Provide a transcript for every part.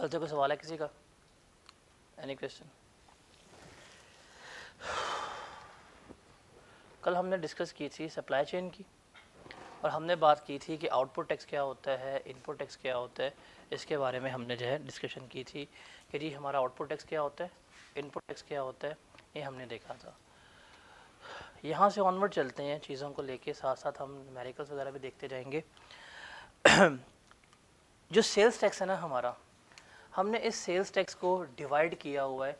कल से कोई सवाल है किसी का? Any question? कल हमने डिस्कस की थी सप्लाई चेन की, और हमने बात की थी कि आउटपुट टैक्स क्या होता है, इनपुट टैक्स क्या होता है। इसके बारे में हमने जो है डिस्कशन की थी कि जी हमारा आउटपुट टैक्स क्या होता है, इनपुट टैक्स क्या होता है, ये हमने देखा था। यहाँ से ऑनवर्ड चलते हैं चीज़ों को लेके, साथ साथ हम न्यूमेरिकल्स वगैरह भी देखते जाएंगे। जो सेल्स टैक्स है ना हमारा, हमने इस सेल्स टैक्स को डिवाइड किया हुआ है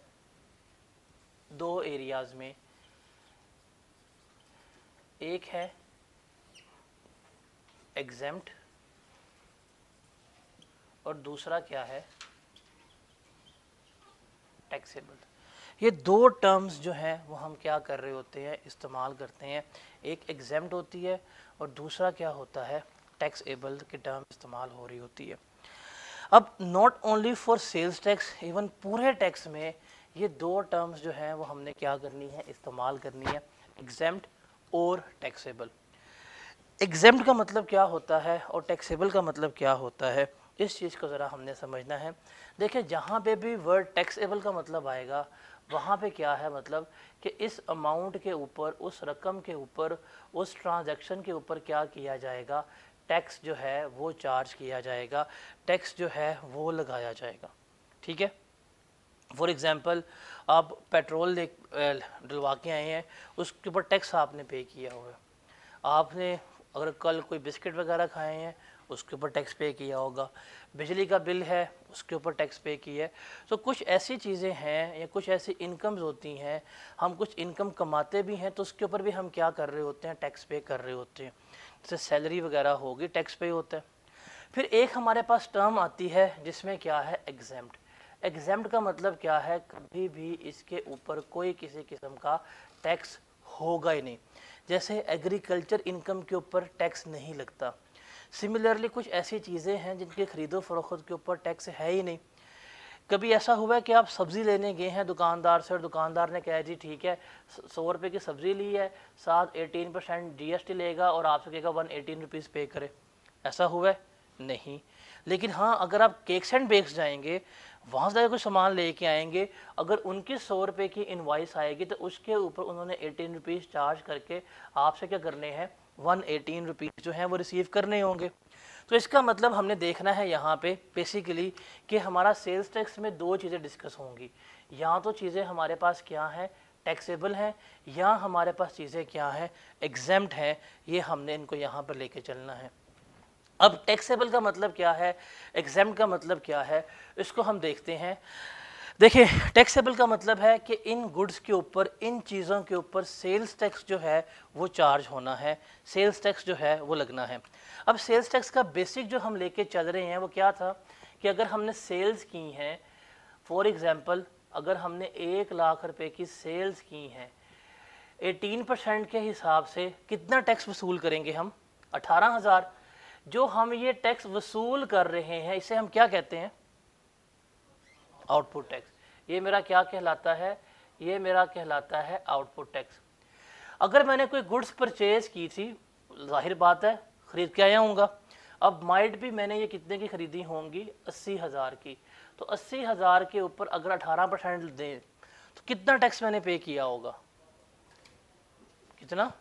दो एरियाज़ में। एक है एग्जेम्प्ट और दूसरा क्या है, टैक्सेबल। ये दो टर्म्स जो हैं वो हम क्या कर रहे होते हैं, इस्तेमाल करते हैं। एक एग्जेम्प्ट होती है और दूसरा क्या होता है, टैक्सेबल की टर्म इस्तेमाल हो रही होती है। अब not only for sales tax, even पूरे टैक्स में ये दो टर्म्स जो हैं वो हमने क्या करनी है, इस्तेमाल करनी है, एग्जेम्प्ट और टैक्सेबल। एग्जेम्प्ट का मतलब क्या होता है और टैक्सेबल का मतलब क्या होता है, इस चीज़ को ज़रा हमने समझना है। देखिए जहाँ पे भी वर्ड टैक्सेबल का मतलब आएगा वहाँ पे क्या है, मतलब कि इस अमाउंट के ऊपर, उस रकम के ऊपर, उस ट्रांजैक्शन के ऊपर क्या किया जाएगा, टैक्स जो है वो चार्ज किया जाएगा, टैक्स जो है वो लगाया जाएगा। ठीक है। फॉर एग्ज़ाम्पल आप पेट्रोल डलवा के आए हैं, उसके ऊपर टैक्स आपने पे किया हुआ है। आपने अगर कल कोई बिस्किट वगैरह खाए हैं उसके ऊपर टैक्स पे किया होगा, बिजली का बिल है उसके ऊपर टैक्स पे किया है। तो कुछ ऐसी चीज़ें हैं या कुछ ऐसी इनकम्स होती हैं, हम कुछ इनकम कमाते भी हैं तो उसके ऊपर भी हम क्या कर रहे होते हैं, टैक्स पे कर रहे होते हैं। जैसे सैलरी वगैरह होगी, टैक्स पे होता है। फिर एक हमारे पास टर्म आती है जिसमें क्या है, एग्जेम्प्ट। एग्जेम्प्ट का मतलब क्या है, कभी भी इसके ऊपर कोई किसी किस्म का टैक्स होगा ही नहीं। जैसे एग्रीकल्चर इनकम के ऊपर टैक्स नहीं लगता, सिमिलरली कुछ ऐसी चीज़ें हैं जिनके खरीदो फरोख्त के ऊपर टैक्स है ही नहीं। कभी ऐसा हुआ है कि आप सब्ज़ी लेने गए हैं दुकानदार से और दुकानदार ने कहा जी ठीक है 100 रुपये की सब्ज़ी ली है, साथ 18% GST लेगा और आपसे कहेगा 118 रुपीज़ पे करे, ऐसा हुआ है? नहीं। लेकिन हाँ, अगर आप केक्स एंड बेक्स जाएंगे, वहाँ से कोई सामान लेके आएंगे, अगर उनकी 100 रुपये की इनवॉइस आएगी तो उसके ऊपर उन्होंने 18 रुपीज़ चार्ज करके आपसे क्या करने हैं, 118 रुपीज़ जो हैं वो रिसीव करने होंगे। तो इसका मतलब हमने देखना है यहाँ पे बेसिकली कि हमारा सेल्स टैक्स में दो चीज़ें डिस्कस होंगी। या तो चीज़ें हमारे पास क्या हैं, टैक्सेबल हैं, या हमारे पास चीज़ें क्या हैं, एग्जेम्प्ट हैं। ये हमने इनको यहाँ पर लेके चलना है। अब टैक्सेबल का मतलब क्या है, एग्जेम्प्ट का मतलब क्या है, इसको हम देखते हैं। देखिए टैक्सेबल का मतलब है कि इन गुड्स के ऊपर, इन चीज़ों के ऊपर सेल्स टैक्स जो है वो चार्ज होना है, सेल्स टैक्स जो है वो लगना है। अब सेल्स टैक्स का बेसिक जो हम लेके चल रहे हैं वो क्या था कि अगर हमने सेल्स की हैं, फॉर एग्जांपल अगर हमने 1 लाख रुपए की सेल्स की हैं, 18% के हिसाब से कितना टैक्स वसूल करेंगे हम, 18,000। जो हम ये टैक्स वसूल कर रहे हैं इसे हम क्या कहते हैं, आउटपुट टैक्स। ये मेरा क्या कहलाता है, ये मेरा कहलाता है आउटपुट टैक्स। अगर मैंने कोई गुड्स परचेज की थी, जाहिर बात है ख़रीद के आया हूँगा, अब माइट भी मैंने ये कितने की ख़रीदी होंगी, 80,000 की। तो 80,000 के ऊपर अगर 18% दें तो कितना टैक्स मैंने पे किया होगा, कितना,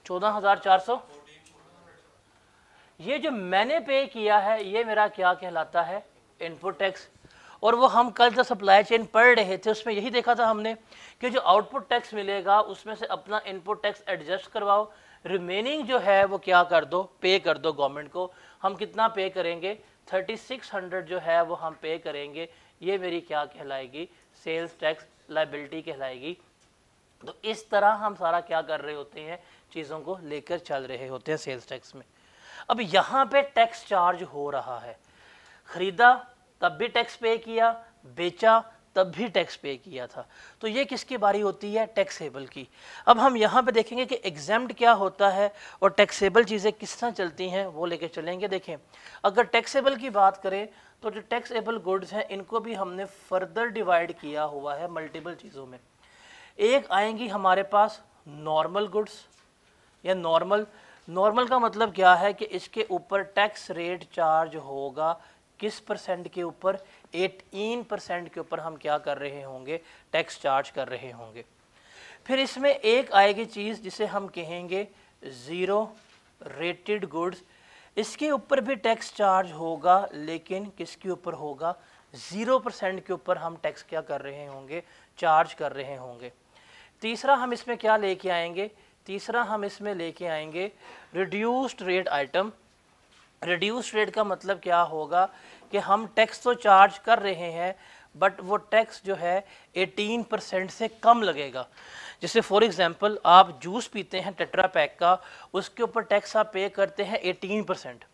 14,400। ये जो मैंने पे किया है ये मेरा क्या कहलाता है, इनपुट टैक्स। और वो हम कल जब सप्लाई चेन पढ़ रहे थे उसमें यही देखा था हमने कि जो आउटपुट टैक्स मिलेगा उसमें से अपना इनपुट टैक्स एडजस्ट करवाओ, रिमेनिंग जो है वो क्या कर दो, पे कर दो गवर्नमेंट को। हम कितना पे करेंगे, 3600 जो है वो हम पे करेंगे। ये मेरी क्या कहलाएगी, सेल्स टैक्स लाइबिलिटी कहलाएगी। तो इस तरह हम सारा क्या कर रहे होते हैं, चीज़ों को लेकर चल रहे होते हैं सेल्स टैक्स में। अब यहाँ पे टैक्स चार्ज हो रहा है, खरीदा तब भी टैक्स पे किया, बेचा तब भी टैक्स पे किया था। तो ये किसकी बारी होती है, टैक्सेबल की। अब हम यहाँ पे देखेंगे कि एग्जेम्प्ट क्या होता है और टैक्सेबल चीज़ें किस तरह चलती हैं वो लेके चलेंगे। देखें अगर टैक्सेबल की बात करें तो जो टैक्सेबल गुड्स हैं इनको भी हमने फर्दर डिवाइड किया हुआ है मल्टीपल चीज़ों में। एक आएंगी हमारे पास नॉर्मल गुड्स या नॉर्मल नॉर्मल का मतलब क्या है कि इसके ऊपर टैक्स रेट चार्ज होगा किस परसेंट के ऊपर, 18% के ऊपर हम क्या कर रहे होंगे, टैक्स चार्ज कर रहे होंगे। फिर इसमें एक आएगी चीज़ जिसे हम कहेंगे ज़ीरो रेटेड गुड्स। इसके ऊपर भी टैक्स चार्ज होगा, लेकिन किसके ऊपर होगा, 0% के ऊपर हम टैक्स क्या कर रहे होंगे, चार्ज कर रहे होंगे। तीसरा हम इसमें क्या लेके आएंगे, तीसरा हम इसमें लेके आएंगे reduced rate item. Reduced rate का मतलब क्या होगा कि हम टैक्स तो चार्ज कर रहे हैं बट वो टैक्स जो है 18% से कम लगेगा। जैसे फॉर एग्जांपल आप जूस पीते हैं टेट्रा पैक का, उसके ऊपर टैक्स आप पे करते हैं 18%,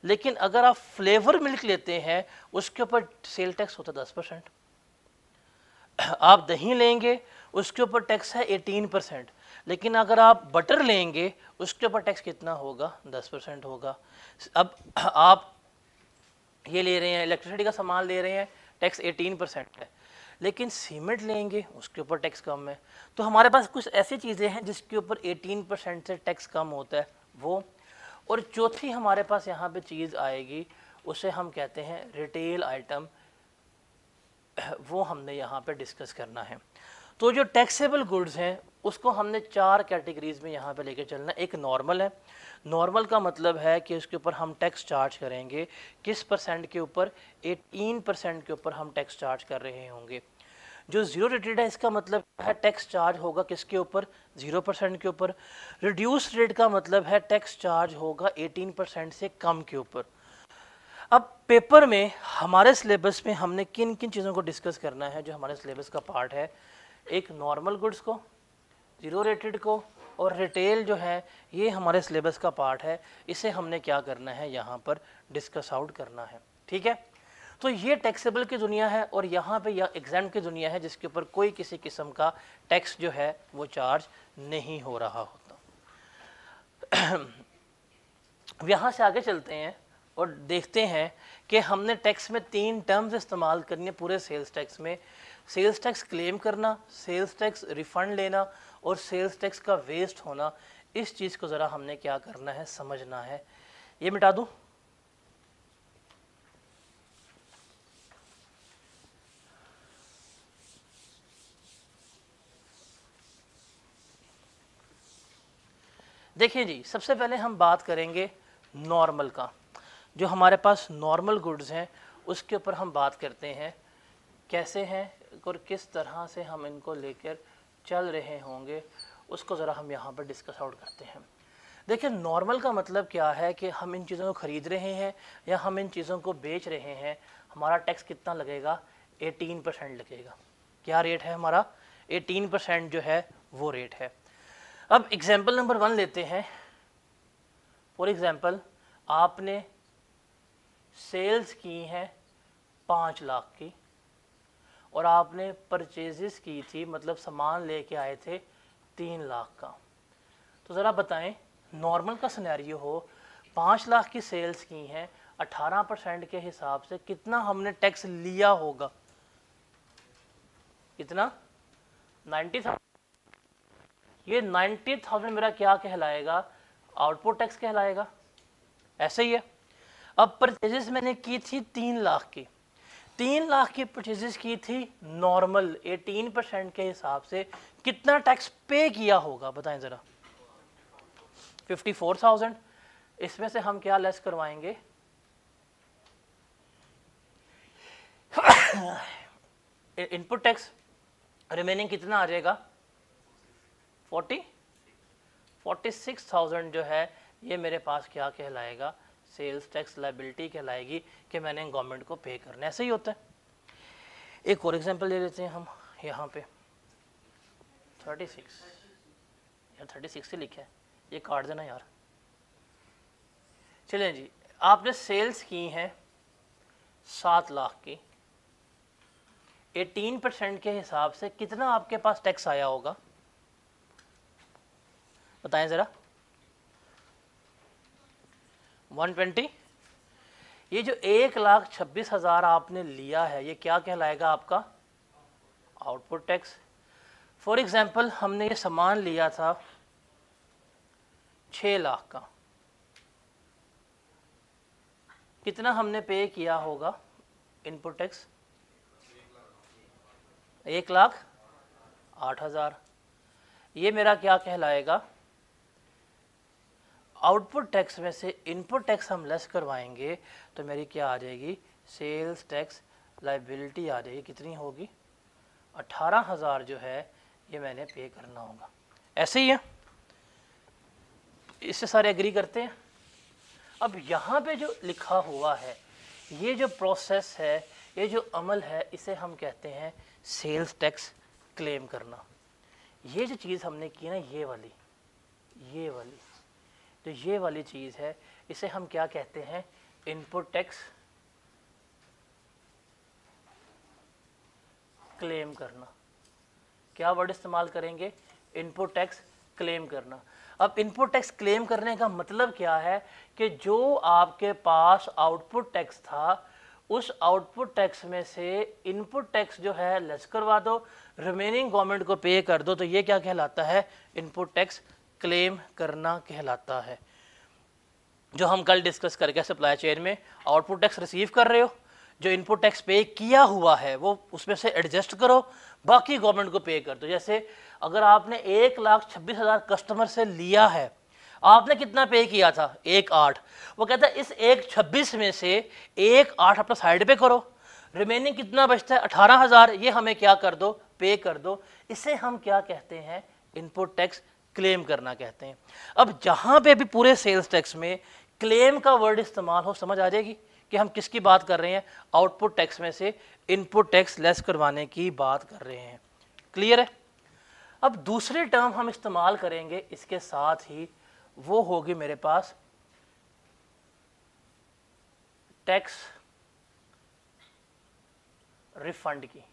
लेकिन अगर आप फ्लेवर मिल्क लेते हैं उसके ऊपर सेल टैक्स होता है 10%। आप दही लेंगे उसके ऊपर टैक्स है 18%, लेकिन अगर आप बटर लेंगे उसके ऊपर टैक्स कितना होगा, 10% होगा। अब आप ये ले रहे हैं इलेक्ट्रिसिटी का सामान ले रहे हैं, टैक्स 18% है, लेकिन सीमेंट लेंगे उसके ऊपर टैक्स कम है। तो हमारे पास कुछ ऐसी चीज़ें हैं जिसके ऊपर 18% से टैक्स कम होता है वो। और चौथी हमारे पास यहाँ पे चीज़ आएगी, उसे हम कहते हैं रिटेल आइटम, वो हमने यहाँ पे डिस्कस करना है। तो जो टैक्सेबल गुड्स हैं उसको हमने 4 कैटेगरीज में यहाँ पे लेके चलना है। एक नॉर्मल है, नॉर्मल का मतलब है कि उसके ऊपर हम टैक्स चार्ज करेंगे किस परसेंट के ऊपर, 18% के ऊपर हम टैक्स चार्ज कर रहे होंगे। जो ज़ीरो रेटेड है इसका मतलब है टैक्स चार्ज होगा किसके ऊपर, 0% के ऊपर। रिड्यूस रेट का मतलब है टैक्स चार्ज होगा 18% से कम के ऊपर। अब पेपर में हमारे सिलेबस में हमने किन किन चीज़ों को डिस्कस करना है जो हमारे सिलेबस का पार्ट है, एक नॉर्मल गुड्स को, ज़ीरो रेटेड को और रिटेल जो है ये हमारे सिलेबस का पार्ट है। इसे हमने क्या करना है यहाँ पर डिस्कस आउट करना है, ठीक है। तो ये टैक्सेबल की दुनिया है और यहाँ पे यह एग्जाम की दुनिया है जिसके ऊपर कोई किसी किस्म का टैक्स जो है वो चार्ज नहीं हो रहा होता। यहाँ से आगे चलते हैं और देखते हैं कि हमने टैक्स में 3 टर्म्स इस्तेमाल करनी है पूरे सेल्स टैक्स में। सेल्स टैक्स क्लेम करना, सेल्स टैक्स रिफंड लेना और सेल्स टैक्स का वेस्ट होना। इस चीज़ को ज़रा हमने क्या करना है, समझना है। ये मिटा दूँ, देखिए जी, सबसे पहले हम बात करेंगे नॉर्मल का। जो हमारे पास नॉर्मल गुड्स हैं उसके ऊपर हम बात करते हैं कैसे हैं और किस तरह से हम इनको लेकर चल रहे होंगे, उसको ज़रा हम यहाँ पर डिस्कस आउट करते हैं। देखिए नॉर्मल का मतलब क्या है कि हम इन चीज़ों को ख़रीद रहे हैं या हम इन चीज़ों को बेच रहे हैं, हमारा टैक्स कितना लगेगा, 18% लगेगा। क्या रेट है हमारा, 18% जो है वो रेट है। अब एग्जाम्पल नंबर 1 लेते हैं। फॉर एग्जाम्पल आपने सेल्स की हैं 5 लाख की और आपने परचेजेस की थी, मतलब सामान लेके आए थे 3 लाख का। तो ज़रा बताएं, नॉर्मल का सिनेरियो हो, 5 लाख की सेल्स की हैं, 18% के हिसाब से कितना हमने टैक्स लिया होगा, कितना, 90,000। ये 90,000 मेरा क्या कहलाएगा, आउटपुट टैक्स कहलाएगा, ऐसे ही है। अब परचेजेस मैंने की थी 3 लाख की, 3 लाख की परचेजेस की थी नॉर्मल 18% के हिसाब से, कितना टैक्स पे किया होगा बताएं ज़रा, 54,000। इसमें से हम क्या लेस करवाएंगे, इनपुट टैक्स, रिमेनिंग कितना आ जाएगा, 46,000 जो है ये मेरे पास क्या कहलाएगा, सेल्स टैक्स लायबिलिटी कहलाएगी कि मैंने गवर्नमेंट को पे करना है। ऐसे ही होता है। एक और एग्जांपल ले लेते हैं हम यहाँ पे, 36, यार 36 से लिखा है, ये काट देना यार। चलें जी, आपने सेल्स की हैं 7 लाख की, 18% के हिसाब से कितना आपके पास टैक्स आया होगा बताएं ज़रा, 120। ये जो 1,26,000 आपने लिया है ये क्या कहलाएगा आपका, आउटपुट टैक्स। फॉर एग्जांपल हमने ये सामान लिया था 6 लाख का, कितना हमने पे किया होगा इनपुट टैक्स? 1,08,000। ये मेरा क्या कहलाएगा? आउटपुट टैक्स में से इनपुट टैक्स हम लेस करवाएंगे तो मेरी क्या आ जाएगी? सेल्स टैक्स लाइबिलिटी आ जाएगी। कितनी होगी? 18,000 जो है ये मैंने पे करना होगा। ऐसे ही है, इससे सारे एग्री करते हैं। अब यहाँ पे जो लिखा हुआ है, ये जो प्रोसेस है, ये जो अमल है, इसे हम कहते हैं सेल्स टैक्स क्लेम करना। ये जो चीज़ हमने की ना, ये वाली तो ये वाली चीज़ है, इसे हम क्या कहते हैं? इनपुट टैक्स क्लेम करना। क्या वर्ड इस्तेमाल करेंगे? इनपुट टैक्स क्लेम करना। अब इनपुट टैक्स क्लेम करने का मतलब क्या है कि जो आपके पास आउटपुट टैक्स था, उस आउटपुट टैक्स में से इनपुट टैक्स जो है लेस करवा दो, रिमेनिंग गवर्नमेंट को पे कर दो, तो ये क्या कहलाता है? इनपुट टैक्स क्लेम करना कहलाता है। जो हम कल डिस्कस करके सप्लाई चेन में आउटपुट टैक्स रिसीव कर रहे हो, जो इनपुट टैक्स पे किया हुआ है वो उसमें से एडजस्ट करो, बाकी गवर्नमेंट को पे कर दो। जैसे अगर आपने 1,26,000 कस्टमर से लिया है, आपने कितना पे किया था? 1,08। वो कहता है इस 1,26 में से 1,08 अपना साइड पे करो, रिमेनिंग कितना बचता है? 18,000। ये हमें क्या कर दो? पे कर दो। इसे हम क्या कहते हैं? इनपुट टैक्स क्लेम करना कहते हैं। अब जहाँ पे भी पूरे सेल्स टैक्स में क्लेम का वर्ड इस्तेमाल हो, समझ आ जाएगी कि हम किसकी बात कर रहे हैं? आउटपुट टैक्स में से इनपुट टैक्स लेस करवाने की बात कर रहे हैं। क्लियर है? अब दूसरी टर्म हम इस्तेमाल करेंगे इसके साथ ही, वो होगी मेरे पास टैक्स रिफंड की।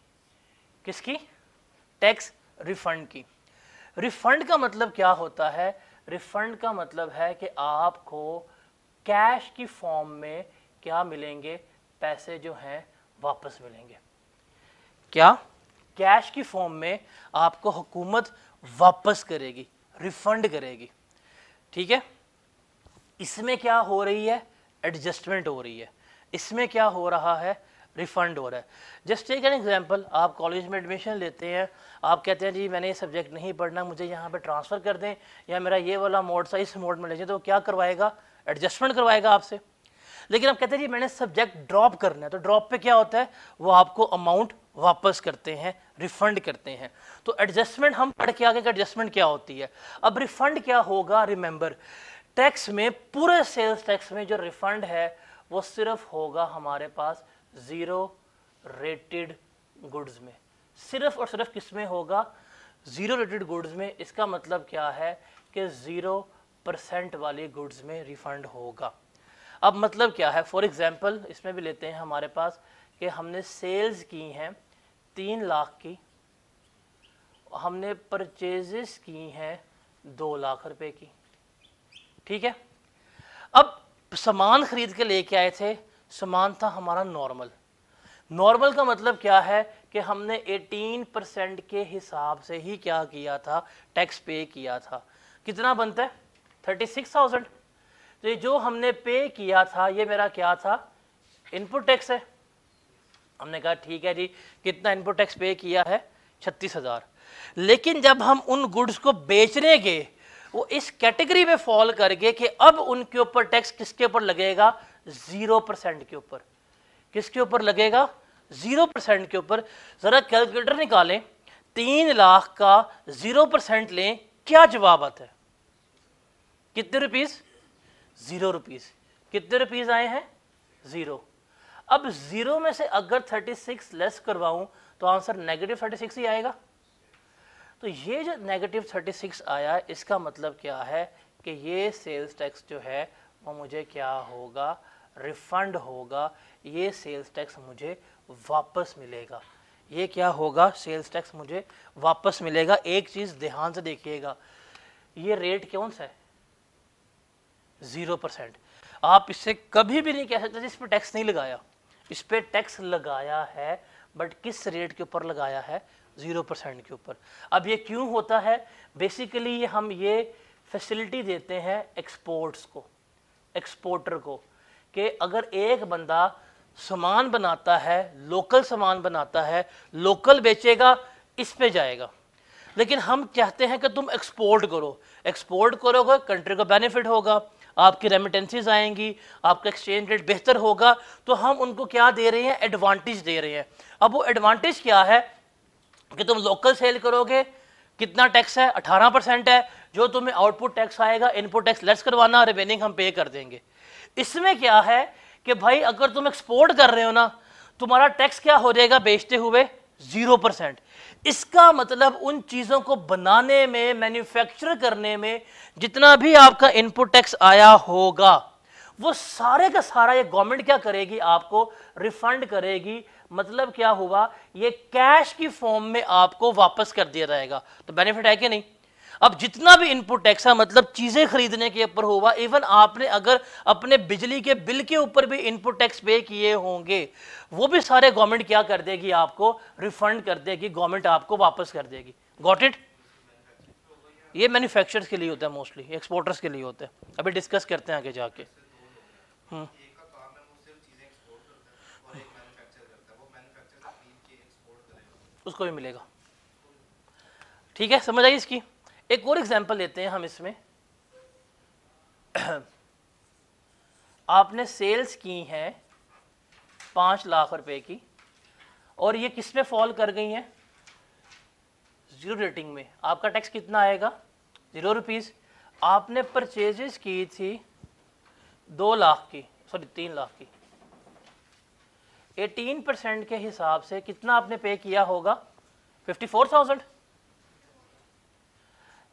किसकी? टैक्स रिफंड की। रिफंड का मतलब क्या होता है? रिफंड का मतलब है कि आपको कैश की फॉर्म में क्या मिलेंगे? पैसे जो हैं वापस मिलेंगे। क्या? कैश की फॉर्म में आपको हुकूमत वापस करेगी, रिफंड करेगी। ठीक है? इसमें क्या हो रही है? एडजस्टमेंट हो रही है। इसमें क्या हो रहा है? रिफंड हो रहा है। जस्ट टेक एन एग्जांपल, आप कॉलेज में एडमिशन लेते हैं, आप कहते हैं जी मैंने ये सब्जेक्ट नहीं पढ़ना, मुझे यहाँ पे ट्रांसफ़र कर दें, या मेरा ये वाला मोड सा इस मोड में ले जाए, तो क्या करवाएगा? एडजस्टमेंट करवाएगा आपसे। लेकिन आप कहते हैं जी मैंने सब्जेक्ट ड्रॉप करना है, तो ड्रॉप पे क्या होता है? वो आपको अमाउंट वापस करते हैं, रिफंड करते हैं। तो एडजस्टमेंट हम पढ़ के आगे कि एडजस्टमेंट क्या होती है। अब रिफंड क्या होगा? रिमेंबर, टैक्स में, पूरे सेल्स टैक्स में जो रिफंड है वो सिर्फ होगा हमारे पास ज़ीरो रेटेड गुड्स में। सिर्फ और सिर्फ किस में होगा? ज़ीरो रेटेड गुड्स में। इसका मतलब क्या है कि 0% वाली गुड्स में रिफंड होगा। अब मतलब क्या है? फॉर एग्जांपल इसमें भी लेते हैं हमारे पास कि हमने सेल्स की हैं 3 लाख की, हमने परचेजेस की हैं 2 लाख रुपए की। ठीक है? अब सामान खरीद के लेके आए थे, सामान था हमारा नॉर्मल। नॉर्मल का मतलब क्या है कि हमने 18% के हिसाब से ही क्या किया था? टैक्स पे किया था। कितना बनता है? 36,000। तो ये जो हमने पे किया था ये मेरा क्या था? इनपुट टैक्स है। हमने कहा ठीक है जी, कितना इनपुट टैक्स पे किया है? 36,000। लेकिन जब हम उन गुड्स को बेचने गए, वो इस कैटेगरी में फॉल कर गए कि अब उनके ऊपर टैक्स किसके ऊपर लगेगा? 0% के ऊपर। किसके ऊपर लगेगा? 0% के ऊपर। जरा कैलकुलेटर निकालें, 3 लाख का 0% लें, क्या जवाब आता है? कितने रुपीस? 0 रुपीस। कितने रुपीस आए हैं? 0। अब 0 में से अगर 36 लेस करवाऊं तो आंसर -36 ही आएगा। तो ये जो -36 आया, इसका मतलब क्या है कि ये सेल्स टैक्स जो है वो मुझे क्या होगा? रिफंड होगा। ये सेल्स टैक्स मुझे वापस मिलेगा। ये क्या होगा? सेल्स टैक्स मुझे वापस मिलेगा। एक चीज़ ध्यान से देखिएगा, ये रेट कौन सा है? 0%। आप इससे कभी भी नहीं कह सकते इस पर टैक्स नहीं लगाया। इस पर टैक्स लगाया है, बट किस रेट के ऊपर लगाया है? 0% के ऊपर। अब ये क्यों होता है? बेसिकली हम ये फैसिलिटी देते हैं एक्सपोर्ट्स को, एक्सपोर्टर को, कि अगर एक बंदा सामान बनाता है, लोकल सामान बनाता है, लोकल बेचेगा, इस पे जाएगा। लेकिन हम चाहते हैं कि तुम एक्सपोर्ट करो, एक्सपोर्ट करोगे कंट्री को बेनिफिट होगा, आपकी रेमिटेंसीज आएंगी, आपका एक्सचेंज रेट बेहतर होगा, तो हम उनको क्या दे रहे हैं, एडवांटेज दे रहे हैं। अब वो एडवांटेज क्या है कि तुम लोकल सेल करोगे, कितना टैक्स है, 18% है, जो तुम्हें आउटपुट टैक्स आएगा इनपुट टैक्स लेस करवाना, रिमेनिंग हम पे कर देंगे। इसमें क्या है कि भाई अगर तुम एक्सपोर्ट कर रहे हो ना, तुम्हारा टैक्स क्या हो जाएगा बेचते हुए, 0%। इसका मतलब उन चीज़ों को बनाने में, मैन्युफैक्चर करने में जितना भी आपका इनपुट टैक्स आया होगा, वो सारे का सारा ये गवर्नमेंट क्या करेगी, आपको रिफंड करेगी। मतलब क्या हुआ, ये कैश की फॉर्म में आपको वापस कर दिया जाएगा। तो बेनिफिट है कि नहीं। अब जितना भी इनपुट टैक्स है, मतलब चीजें खरीदने के ऊपर हुआ, इवन आपने अगर अपने बिजली के बिल के ऊपर भी इनपुट टैक्स पे किए होंगे, वो भी सारे गवर्नमेंट क्या कर देगी, आपको रिफंड कर देगी, गवर्नमेंट आपको वापस कर देगी। Got it. ये मैन्युफैक्चरर्स के लिए होता है, मोस्टली एक्सपोर्टर्स के लिए होता है। अभी डिस्कस करते हैं आगे जाके। उसको भी मिलेगा। ठीक है, समझ आई इसकी। एक और एग्जांपल लेते हैं हम इसमें। आपने सेल्स की हैं 5 लाख रुपए की, और ये किस में फॉल कर गई हैं, 0 रेटिंग में। आपका टैक्स कितना आएगा, 0 रुपीज़। आपने परचेजेस की थी 2 लाख की, सॉरी 3 लाख की, 18% के हिसाब से कितना आपने पे किया होगा, 54,000।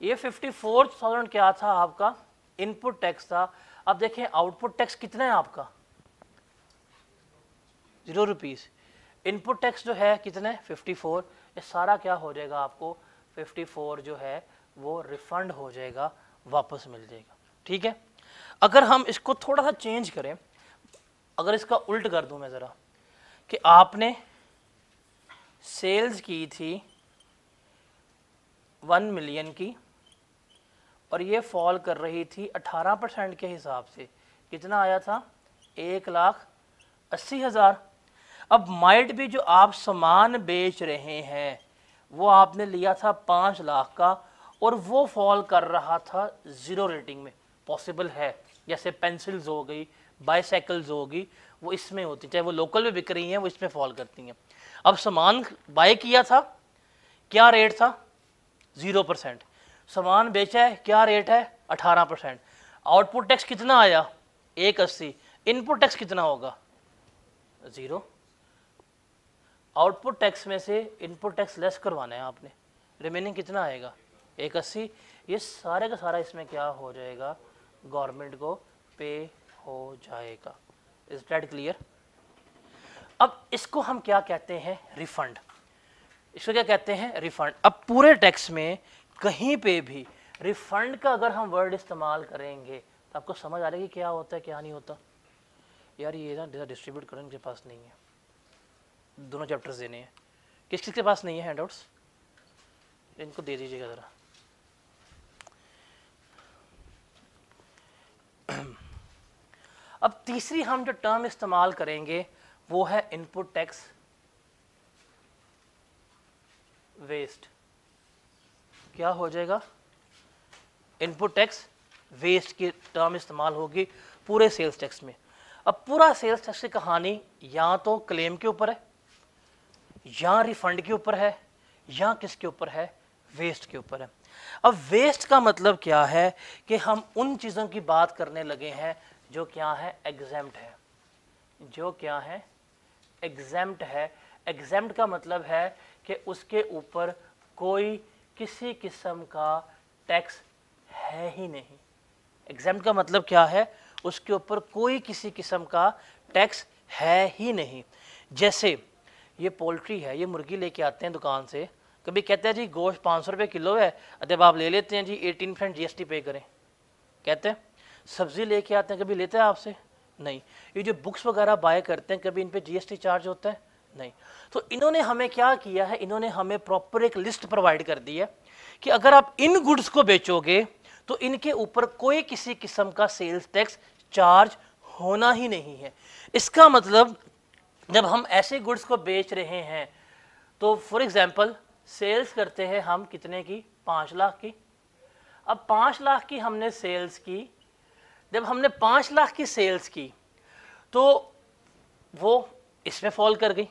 ये 54,000 क्या था आपका, इनपुट टैक्स था। अब देखें आउटपुट टैक्स कितना है आपका, 0 रुपीज़। इनपुट टैक्स जो है कितना है, 54। ये सारा क्या हो जाएगा आपको, 54 जो है वो रिफंड हो जाएगा, वापस मिल जाएगा। ठीक है। अगर हम इसको थोड़ा सा चेंज करें, अगर इसका उल्ट कर दूं मैं ज़रा, कि आपने सेल्स की थी 1 मिलियन की, और ये फॉल कर रही थी 18% के हिसाब से, कितना आया था, 1,80,000। अब माइट भी जो आप सामान बेच रहे हैं वो आपने लिया था 5 लाख का, और वो फॉल कर रहा था 0 रेटिंग में। पॉसिबल है, जैसे पेंसिल्स हो गई, बाईसाइकिल्स होगी, वो इसमें होती, चाहे वो लोकल में बिक रही हैं, वो इसमें फॉल करती हैं। अब सामान बाय किया था, क्या रेट था, 0%। सामान बेचा है, क्या रेट है, 18%। आउटपुट टैक्स कितना आया, 1,80। इनपुट टैक्स कितना होगा, 0। आउटपुट टैक्स में से इनपुट टैक्स लेस करवाना है आपने, रिमेनिंग कितना आएगा, 1,80। ये सारे का सारा इसमें क्या हो जाएगा, गवर्नमेंट को पे हो जाएगा। Is that clear. अब इसको हम क्या कहते हैं, रिफंड। इसको क्या कहते हैं, रिफंड। अब पूरे टैक्स में कहीं पे भी रिफंड का अगर हम वर्ड इस्तेमाल करेंगे तो आपको समझ आ जाएगी क्या होता है क्या नहीं होता। यार ये ना डिस्ट्रीब्यूट करने के पास नहीं है, दोनों चैप्टर्स देने हैं। किस किस के पास नहीं है हैंडआउट्स, इनको दे दीजिएगा ज़रा। अब तीसरी हम जो टर्म इस्तेमाल करेंगे वो है इनपुट टैक्स वेस्ट। क्या हो जाएगा, इनपुट टैक्स वेस्ट की टर्म इस्तेमाल होगी पूरे सेल्स टैक्स में। अब पूरा सेल्स टैक्स की कहानी या तो क्लेम के ऊपर है, या रिफंड के ऊपर है, या किसके ऊपर है, वेस्ट के ऊपर है। अब वेस्ट का मतलब क्या है कि हम उन चीज़ों की बात करने लगे हैं जो क्या है, एग्जेम्प्ट है। जो क्या है, एग्जेम्प्ट है। एग्जेम्प्ट का मतलब है कि उसके ऊपर कोई किसी किस्म का टैक्स है ही नहीं। एग्जेम्प्ट का मतलब क्या है, उसके ऊपर कोई किसी किस्म का टैक्स है ही नहीं। जैसे ये पोल्ट्री है, ये मुर्गी लेके आते हैं दुकान से, कभी कहते हैं जी गोश्त 500 रुपये किलो है, जब आप ले लेते हैं जी 18% GST पे करें, कहते हैं। सब्ज़ी लेके आते हैं, कभी लेते हैं आपसे, नहीं। ये जो बुक्स वगैरह बाय करते हैं, कभी इन पे GST चार्ज होता है, नहीं। तो इन्होंने हमें क्या किया है, इन्होंने हमें प्रॉपर एक लिस्ट प्रोवाइड कर दी है कि अगर आप इन गुड्स को बेचोगे तो इनके ऊपर कोई किसी किस्म का सेल्स टैक्स चार्ज होना ही नहीं है। इसका मतलब जब हम ऐसे गुड्स को बेच रहे हैं तो फॉर एग्जांपल सेल्स करते हैं हम कितने की, 5 लाख की। अब 5 लाख की हमने सेल्स की, जब हमने 5 लाख की सेल्स की तो वो इसमें फॉल कर गई।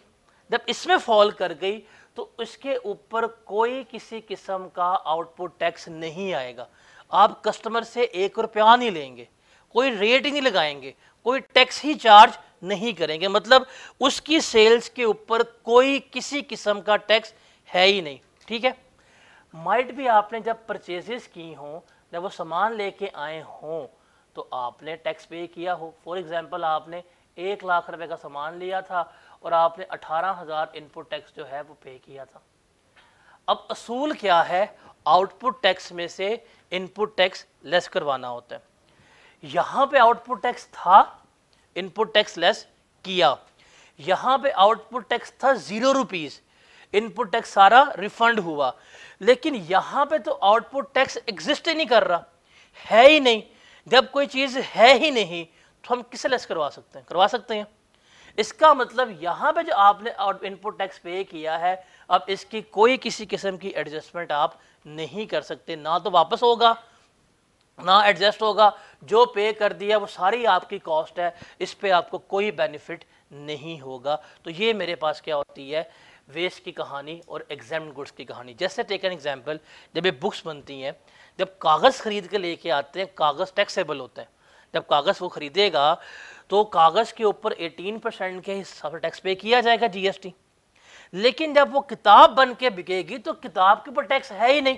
जब इसमें फॉल कर गई तो इसके ऊपर कोई किसी किस्म का आउटपुट टैक्स नहीं आएगा। आप कस्टमर से 1 रुपया नहीं लेंगे, कोई रेट ही नहीं लगाएंगे, कोई टैक्स ही चार्ज नहीं करेंगे। मतलब उसकी सेल्स के ऊपर कोई किसी किस्म का टैक्स है ही नहीं। ठीक है, माइट भी आपने जब परचेजेस की हों, जब वो सामान लेके आए हों तो आपने टैक्स पे किया हो। फॉर एग्जांपल आपने 1 लाख रुपए का सामान लिया था और आपने 18,000 इनपुट टैक्स जो है वो पे किया था। अब असूल क्या है, आउटपुट टैक्स में से इनपुट टैक्स लेस करवाना होता है। यहाँ पे आउटपुट टैक्स था, इनपुट टैक्स लेस किया। यहाँ पे आउटपुट टैक्स था 0 रुपीज़, इनपुट टैक्स सारा रिफंड हुआ। लेकिन यहाँ पे तो आउटपुट टैक्स एग्जिस्ट ही नहीं कर रहा, है ही नहीं। जब कोई चीज़ है ही नहीं तो हम किसे लेस करवा सकते हैं, करवा सकते हैं। इसका मतलब यहाँ पे जो आपने इनपुट टैक्स पे किया है, अब इसकी कोई किसी किस्म की एडजस्टमेंट आप नहीं कर सकते। ना तो वापस होगा ना एडजस्ट होगा, जो पे कर दिया वो सारी आपकी कॉस्ट है, इस पे आपको कोई बेनिफिट नहीं होगा। तो ये मेरे पास क्या होती है, वेस्ट की कहानी और एग्जाम्ड गुड्स की कहानी। जैसे टेक एन एग्जांपल, जब ये बुक्स बनती हैं, जब कागज़ खरीद के लेके आते हैं, कागज़ टैक्सेबल होता है। जब कागज़ वो खरीदेगा तो कागज़ के ऊपर 18% के हिसाब से टैक्स पे किया जाएगा, GST। लेकिन जब वो किताब बन के बिकेगी तो किताब के ऊपर टैक्स है ही नहीं।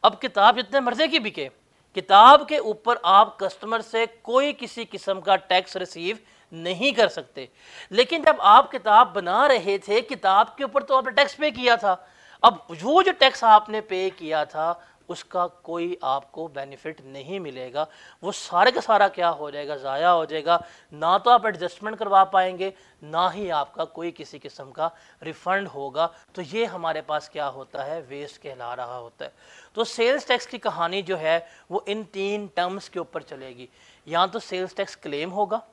अब किताब जितने मर्जी की बिके, किताब के ऊपर आप कस्टमर से कोई किसी किस्म का टैक्स रिसीव नहीं कर सकते। लेकिन जब आप किताब बना रहे थे, किताब के ऊपर तो आपने टैक्स पे किया था। अब वो जो टैक्स आपने पे किया था उसका कोई आपको बेनिफिट नहीं मिलेगा, वो सारे का सारा क्या हो जाएगा, ज़ाया हो जाएगा। ना तो आप एडजस्टमेंट करवा पाएंगे, ना ही आपका कोई किसी किस्म का रिफंड होगा। तो ये हमारे पास क्या होता है, वेस्ट कहला रहा होता है। तो सेल्स टैक्स की कहानी जो है वो इन 3 टर्म्स के ऊपर चलेगी। या तो सेल्स टैक्स क्लेम होगा,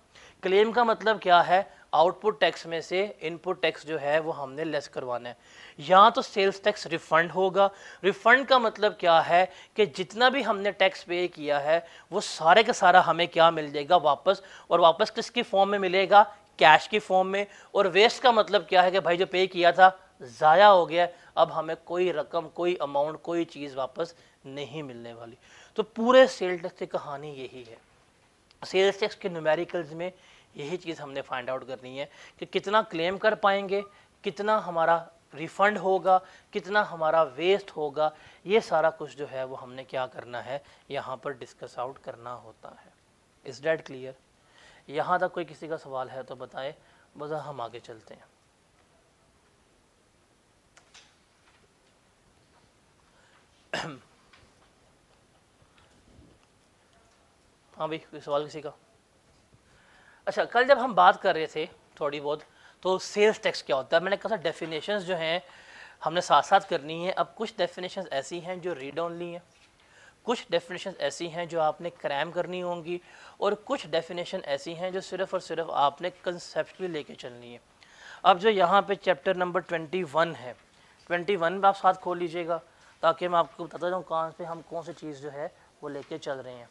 क्लेम का मतलब क्या है, आउटपुट टैक्स में से इनपुट टैक्स जो है वो हमने लेस करवाना है। या तो सेल्स टैक्स रिफंड होगा, रिफंड का मतलब क्या है कि जितना भी हमने टैक्स पे किया है वो सारे का सारा हमें क्या मिल जाएगा वापस, और वापस किसकी फॉर्म में मिलेगा, कैश की फॉर्म में। और वेस्ट का मतलब क्या है कि भाई जो पे किया था ज़ाया हो गया, अब हमें कोई रकम, कोई अमाउंट, कोई चीज़ वापस नहीं मिलने वाली। तो पूरे सेल्स टैक्स की कहानी यही है। सेल्स टैक्स के न्यूमेरिकल्स में यही चीज़ हमने फाइंड आउट करनी है कि कितना क्लेम कर पाएंगे, कितना हमारा रिफंड होगा, कितना हमारा वेस्ट होगा। ये सारा कुछ जो है वो हमने क्या करना है, यहाँ पर डिस्कस आउट करना होता है। Is that clear? यहाँ तक कोई किसी का सवाल है तो बताएं, बस हम आगे चलते हैं। हाँ भाई, कोई सवाल किसी का? अच्छा, कल जब हम बात कर रहे थे थोड़ी बहुत, तो सेल्स टैक्स क्या होता है, मैंने कहा था डेफिनेशंस जो हैं हमने साथ साथ करनी है। अब कुछ डेफिनेशंस ऐसी हैं जो रीड ओनली हैं, कुछ डेफिनेशंस ऐसी हैं जो आपने क्रैम करनी होंगी, और कुछ डेफिनेशन ऐसी हैं जो सिर्फ़ और सिर्फ आपने कंसेप्चुअली लेके चलनी है। अब जो यहाँ पे चैप्टर नंबर 21 है, 21 में आप साथ खोल लीजिएगा ताकि मैं आपको बताता जाऊँ कहाँ से हम कौन सी चीज़ जो है वो लेके चल रहे हैं।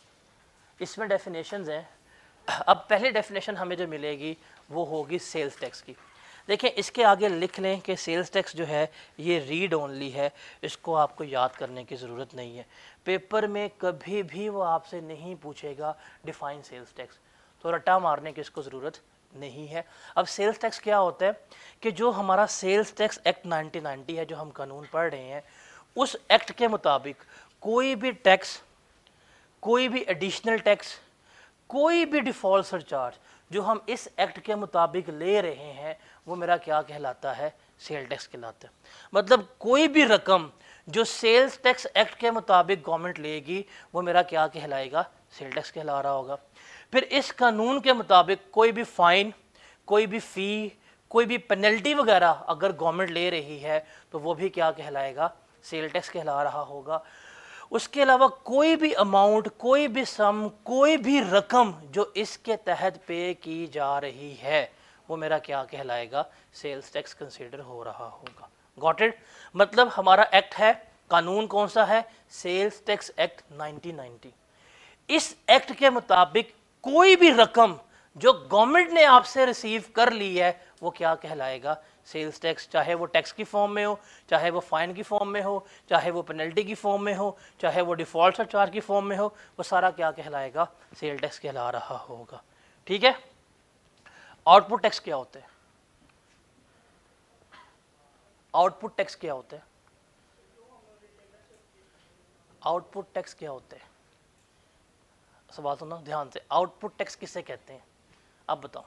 इसमें डेफिनेशंस हैं। अब पहली डेफिनेशन हमें जो मिलेगी वो होगी सेल्स टैक्स की। देखिए, इसके आगे लिख लें कि सेल्स टैक्स जो है ये रीड ओनली है, इसको आपको याद करने की ज़रूरत नहीं है। पेपर में कभी भी वो आपसे नहीं पूछेगा डिफाइन सेल्स टैक्स, तो रट्टा मारने की इसको ज़रूरत नहीं है। अब सेल्स टैक्स क्या होता है कि जो हमारा सेल्स टैक्स एक्ट 1990 है, जो हम कानून पढ़ रहे हैं, उस एक्ट के मुताबिक कोई भी टैक्स, कोई भी एडिशनल टैक्स, कोई भी डिफ़ॉल्ट सरचार्ज जो हम इस एक्ट के मुताबिक ले रहे हैं वो मेरा क्या कहलाता है, सेल टैक्स कहलाता है। मतलब कोई भी रकम जो सेल्स टैक्स एक्ट के मुताबिक गवर्नमेंट लेगी वो मेरा क्या कहलाएगा, सेल टैक्स कहला रहा होगा। फिर इस कानून के मुताबिक कोई भी फ़ाइन, कोई भी फ़ी, कोई भी पेनल्टी वगैरह अगर गवर्नमेंट ले रही है तो वो भी क्या कहलाएगा, सेल टैक्स कहला रहा होगा। उसके अलावा कोई भी अमाउंट, कोई भी सम, कोई भी रकम जो इसके तहत पे की जा रही है वो मेरा क्या कहलाएगा, सेल्स टैक्स कंसीडर हो रहा होगा। Got it? मतलब हमारा एक्ट है, कानून कौन सा है, सेल्स टैक्स एक्ट 1990। इस एक्ट के मुताबिक कोई भी रकम जो गवर्नमेंट ने आपसे रिसीव कर ली है वो क्या कहलाएगा, सेल्स टैक्स। चाहे वो टैक्स की फॉर्म में हो, चाहे वो फाइन की फॉर्म में हो, चाहे वो पेनल्टी की फॉर्म में हो, चाहे वो डिफॉल्ट चार्ज की फॉर्म में हो, वो सारा क्या कहलाएगा, सेल टैक्स कहला रहा होगा। ठीक है। आउटपुट टैक्स क्या होते हैं? आउटपुट टैक्स क्या होते हैं? आउटपुट टैक्स क्या होते हैं? सवाल सुनो ध्यान से। आउटपुट टैक्स किसे कहते हैं, आप बताओ।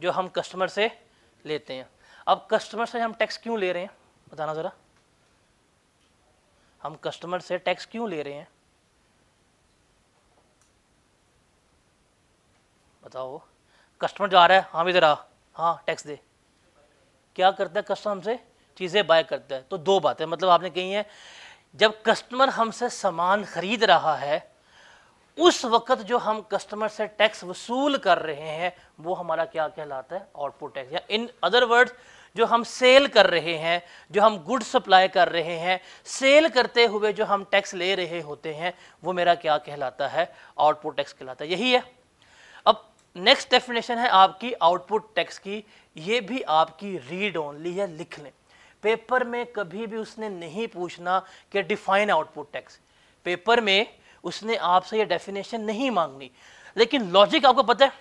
जो हम कस्टमर से लेते हैं। अब कस्टमर से हम टैक्स क्यों ले रहे हैं, बताना जरा। हम कस्टमर से टैक्स क्यों ले रहे हैं, बताओ। कस्टमर जा रहा है, हाँ भी जरा, हाँ टैक्स दे। क्या करता है कस्टमर हमसे, चीज़ें बाय करता है। तो दो बातें मतलब आपने कही हैं, जब कस्टमर हमसे सामान खरीद रहा है उस वक्त जो हम कस्टमर से टैक्स वसूल कर रहे हैं वो हमारा क्या कहलाता है, आउटपुट टैक्स। या इन अदर वर्ड्स जो हम सेल कर रहे हैं, जो हम गुड सप्लाई कर रहे हैं, सेल करते हुए जो हम टैक्स ले रहे होते हैं वो मेरा क्या कहलाता है, आउटपुट टैक्स कहलाता है। यही है। अब नेक्स्ट डेफिनेशन है आपकी आउटपुट टैक्स की, ये भी आपकी रीड ओनली है, लिख लें। पेपर में कभी भी उसने नहीं पूछना कि डिफाइन आउटपुट टैक्स, पेपर में उसने आपसे ये डेफिनेशन नहीं मांगनी। लेकिन लॉजिक आपको पता है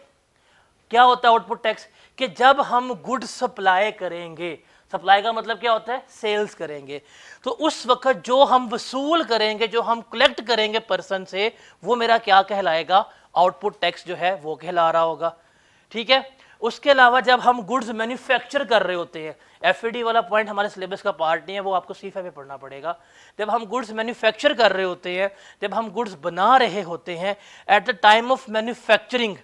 क्या होता है आउटपुट टैक्स, कि जब हम गुड सप्लाई करेंगे, सप्लाई का मतलब क्या होता है, सेल्स करेंगे, तो उस वक्त जो हम वसूल करेंगे, जो हम कलेक्ट करेंगे पर्सन से, वो मेरा क्या कहलाएगा, आउटपुट टैक्स जो है वो कहला रहा होगा। ठीक है। उसके अलावा जब हम गुड्स मैन्युफैक्चर कर रहे होते हैं, एफईडी वाला पॉइंट हमारे सिलेबस का पार्ट नहीं है, वो आपको C5 में पढ़ना पड़ेगा। जब हम गुड्स मैन्युफैक्चर कर रहे होते हैं, जब हम गुड्स बना रहे होते हैं, at the time of manufacturing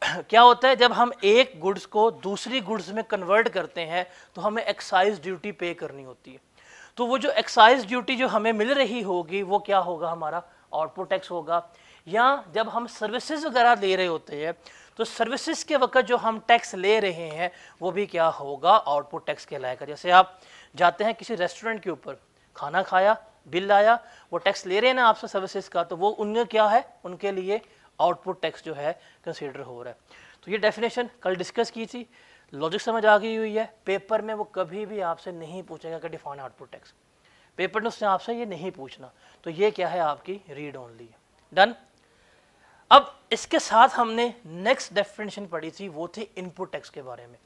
क्या होता है, जब हम एक गुड्स को दूसरी गुड्स में कन्वर्ट करते हैं तो हमें एक्साइज ड्यूटी पे करनी होती है। तो वो जो एक्साइज ड्यूटी जो हमें मिल रही होगी वो क्या होगा, हमारा आउटपुट टैक्स होगा। या जब हम सर्विसेज वगैरह ले रहे होते हैं तो सर्विसेज के वक्त जो हम टैक्स ले रहे हैं वो भी क्या होगा, आउटपुट टैक्स कहलाएगा। जैसे आप जाते हैं किसी रेस्टोरेंट के ऊपर, खाना खाया, बिल आया, वो टैक्स ले रहे हैं ना आपसे सर्विसेज का, तो वो उनमें क्या है, उनके लिए आउटपुट टैक्स जो है कंसीडर हो रहा है। तो ये डेफिनेशन कल डिस्कस की थी, लॉजिक समझ आ गई हुई है। पेपर में वो कभी भी आपसे नहीं पूछेगा कि डिफाइन आउटपुट टैक्स, पेपर में उसने आपसे ये नहीं पूछना। तो ये क्या है, आपकी रीड ओनली है। डन। अब इसके साथ हमने नेक्स्ट डेफिनेशन पढ़ी थी, वो थी इनपुट टैक्स के बारे में।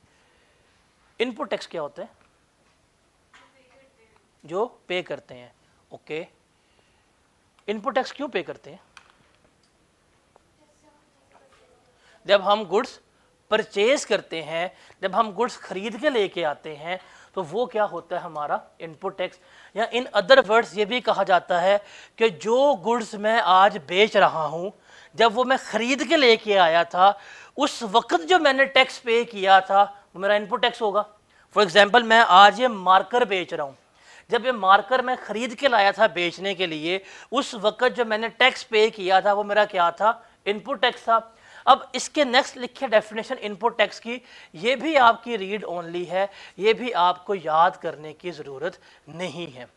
इनपुट टैक्स क्या होता है, जो पे करते हैं। ओके, इनपुट टैक्स क्यों पे करते हैं, जब हम गुड्स परचेज करते हैं, जब हम गुड्स खरीद के लेके आते हैं तो वो क्या होता है, हमारा इनपुट टैक्स। या इन अदर वर्ड्स ये भी कहा जाता है कि जो गुड्स मैं आज बेच रहा हूं, जब वो मैं खरीद के लेके आया था उस वक्त जो मैंने टैक्स पे किया था वो मेरा इनपुट टैक्स होगा। फॉर एग्जांपल मैं आज ये मार्कर बेच रहा हूँ, जब ये मार्कर मैं खरीद के लाया था बेचने के लिए, उस वक्त जो मैंने टैक्स पे किया था वो मेरा क्या था, इनपुट टैक्स था। अब इसके नेक्स्ट लिखे डेफिनेशन इनपुट टैक्स की, ये भी आपकी रीड ओनली है, ये भी आपको याद करने की ज़रूरत नहीं है।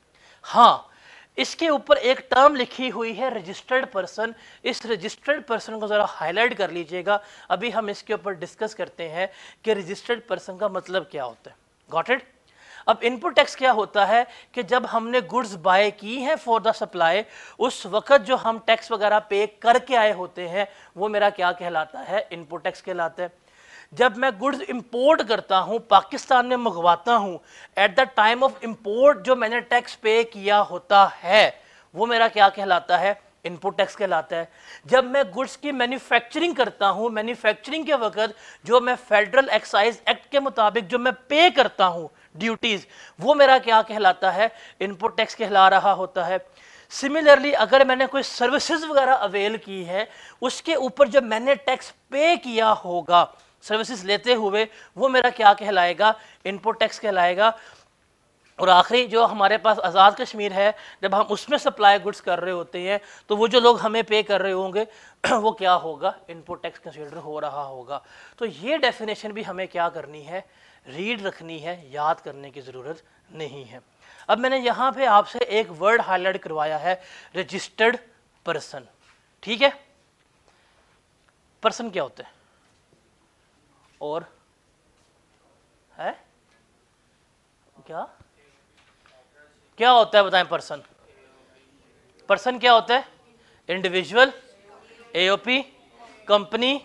हाँ, इसके ऊपर एक टर्म लिखी हुई है रजिस्टर्ड पर्सन, इस रजिस्टर्ड पर्सन को ज़रा हाईलाइट कर लीजिएगा। अभी हम इसके ऊपर डिस्कस करते हैं कि रजिस्टर्ड पर्सन का मतलब क्या होता है। Got it. अब इनपुट टैक्स क्या होता है कि जब हमने गुड्स बाय की हैं फॉर द सप्लाई, उस वक्त जो हम टैक्स वगैरह पे करके आए होते हैं वो मेरा क्या कहलाता है, इनपुट टैक्स कहलाता है। जब मैं गुड्स इंपोर्ट करता हूं, पाकिस्तान में मंगवाता हूं, at the time of import जो मैंने टैक्स पे किया होता है वो मेरा क्या कहलाता है, इनपुट टैक्स कहलाता है। जब मैं गुड्स की मैन्युफैक्चरिंग करता हूं, मैन्युफैक्चरिंग के वक्त जो मैं फेडरल एक्साइज एक्ट के मुताबिक जो मैं पे करता हूं ड्यूटीज, वो मेरा क्या कहलाता है, इनपुट टैक्स कहला रहा होता है। सिमिलरली अगर मैंने कोई सर्विसेज वगैरह अवेल की है, उसके ऊपर जो मैंने टैक्स पे किया होगा सर्विसेज लेते हुए, वो मेरा क्या कहलाएगा, इनपुट टैक्स कहलाएगा। और आखिरी जो हमारे पास आज़ाद कश्मीर है, जब हम उसमें सप्लाई गुड्स कर रहे होते हैं तो वो जो लोग हमें पे कर रहे होंगे वो क्या होगा, इनपुट टैक्स कंसीडर हो रहा होगा। तो ये डेफिनेशन भी हमें क्या करनी है, रीड रखनी है, याद करने की ज़रूरत नहीं है। अब मैंने यहाँ पे आपसे एक वर्ड हाईलाइट करवाया है, रजिस्टर्ड पर्सन। ठीक है, पर्सन क्या होता है और है क्या क्या होता है बताएं। पर्सन, पर्सन क्या होता है, इंडिविजुअल, एओपी, कंपनी,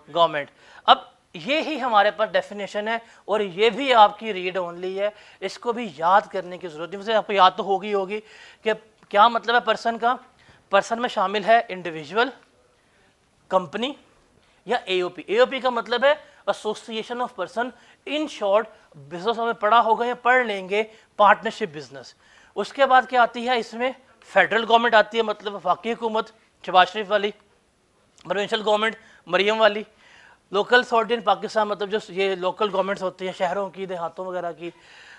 गवर्नमेंट। अब ये ही हमारे पास डेफिनेशन है और ये भी आपकी रीड ओनली है, इसको भी याद करने की जरूरत नहीं। वैसे आपको याद तो होगी कि क्या मतलब है पर्सन का। पर्सन में शामिल है इंडिविजुअल, कंपनी या एओपी। एओपी का मतलब है association of person. In short, business हमें पढ़ा होगा या पढ़ लेंगे, पार्टनरशिप बिजनेस। उसके बाद क्या आती है इसमें, फेडरल गवर्नमेंट आती है, मतलब वफाकी हुकूमत शहबाज शरीफ वाली, प्रोविंशियल गवर्नमेंट मरियम वाली, लोकल अथॉरिटी इन पाकिस्तान, मतलब जो ये लोकल गवर्नमेंट्स होती हैं शहरों की, देहातों वगैरह की,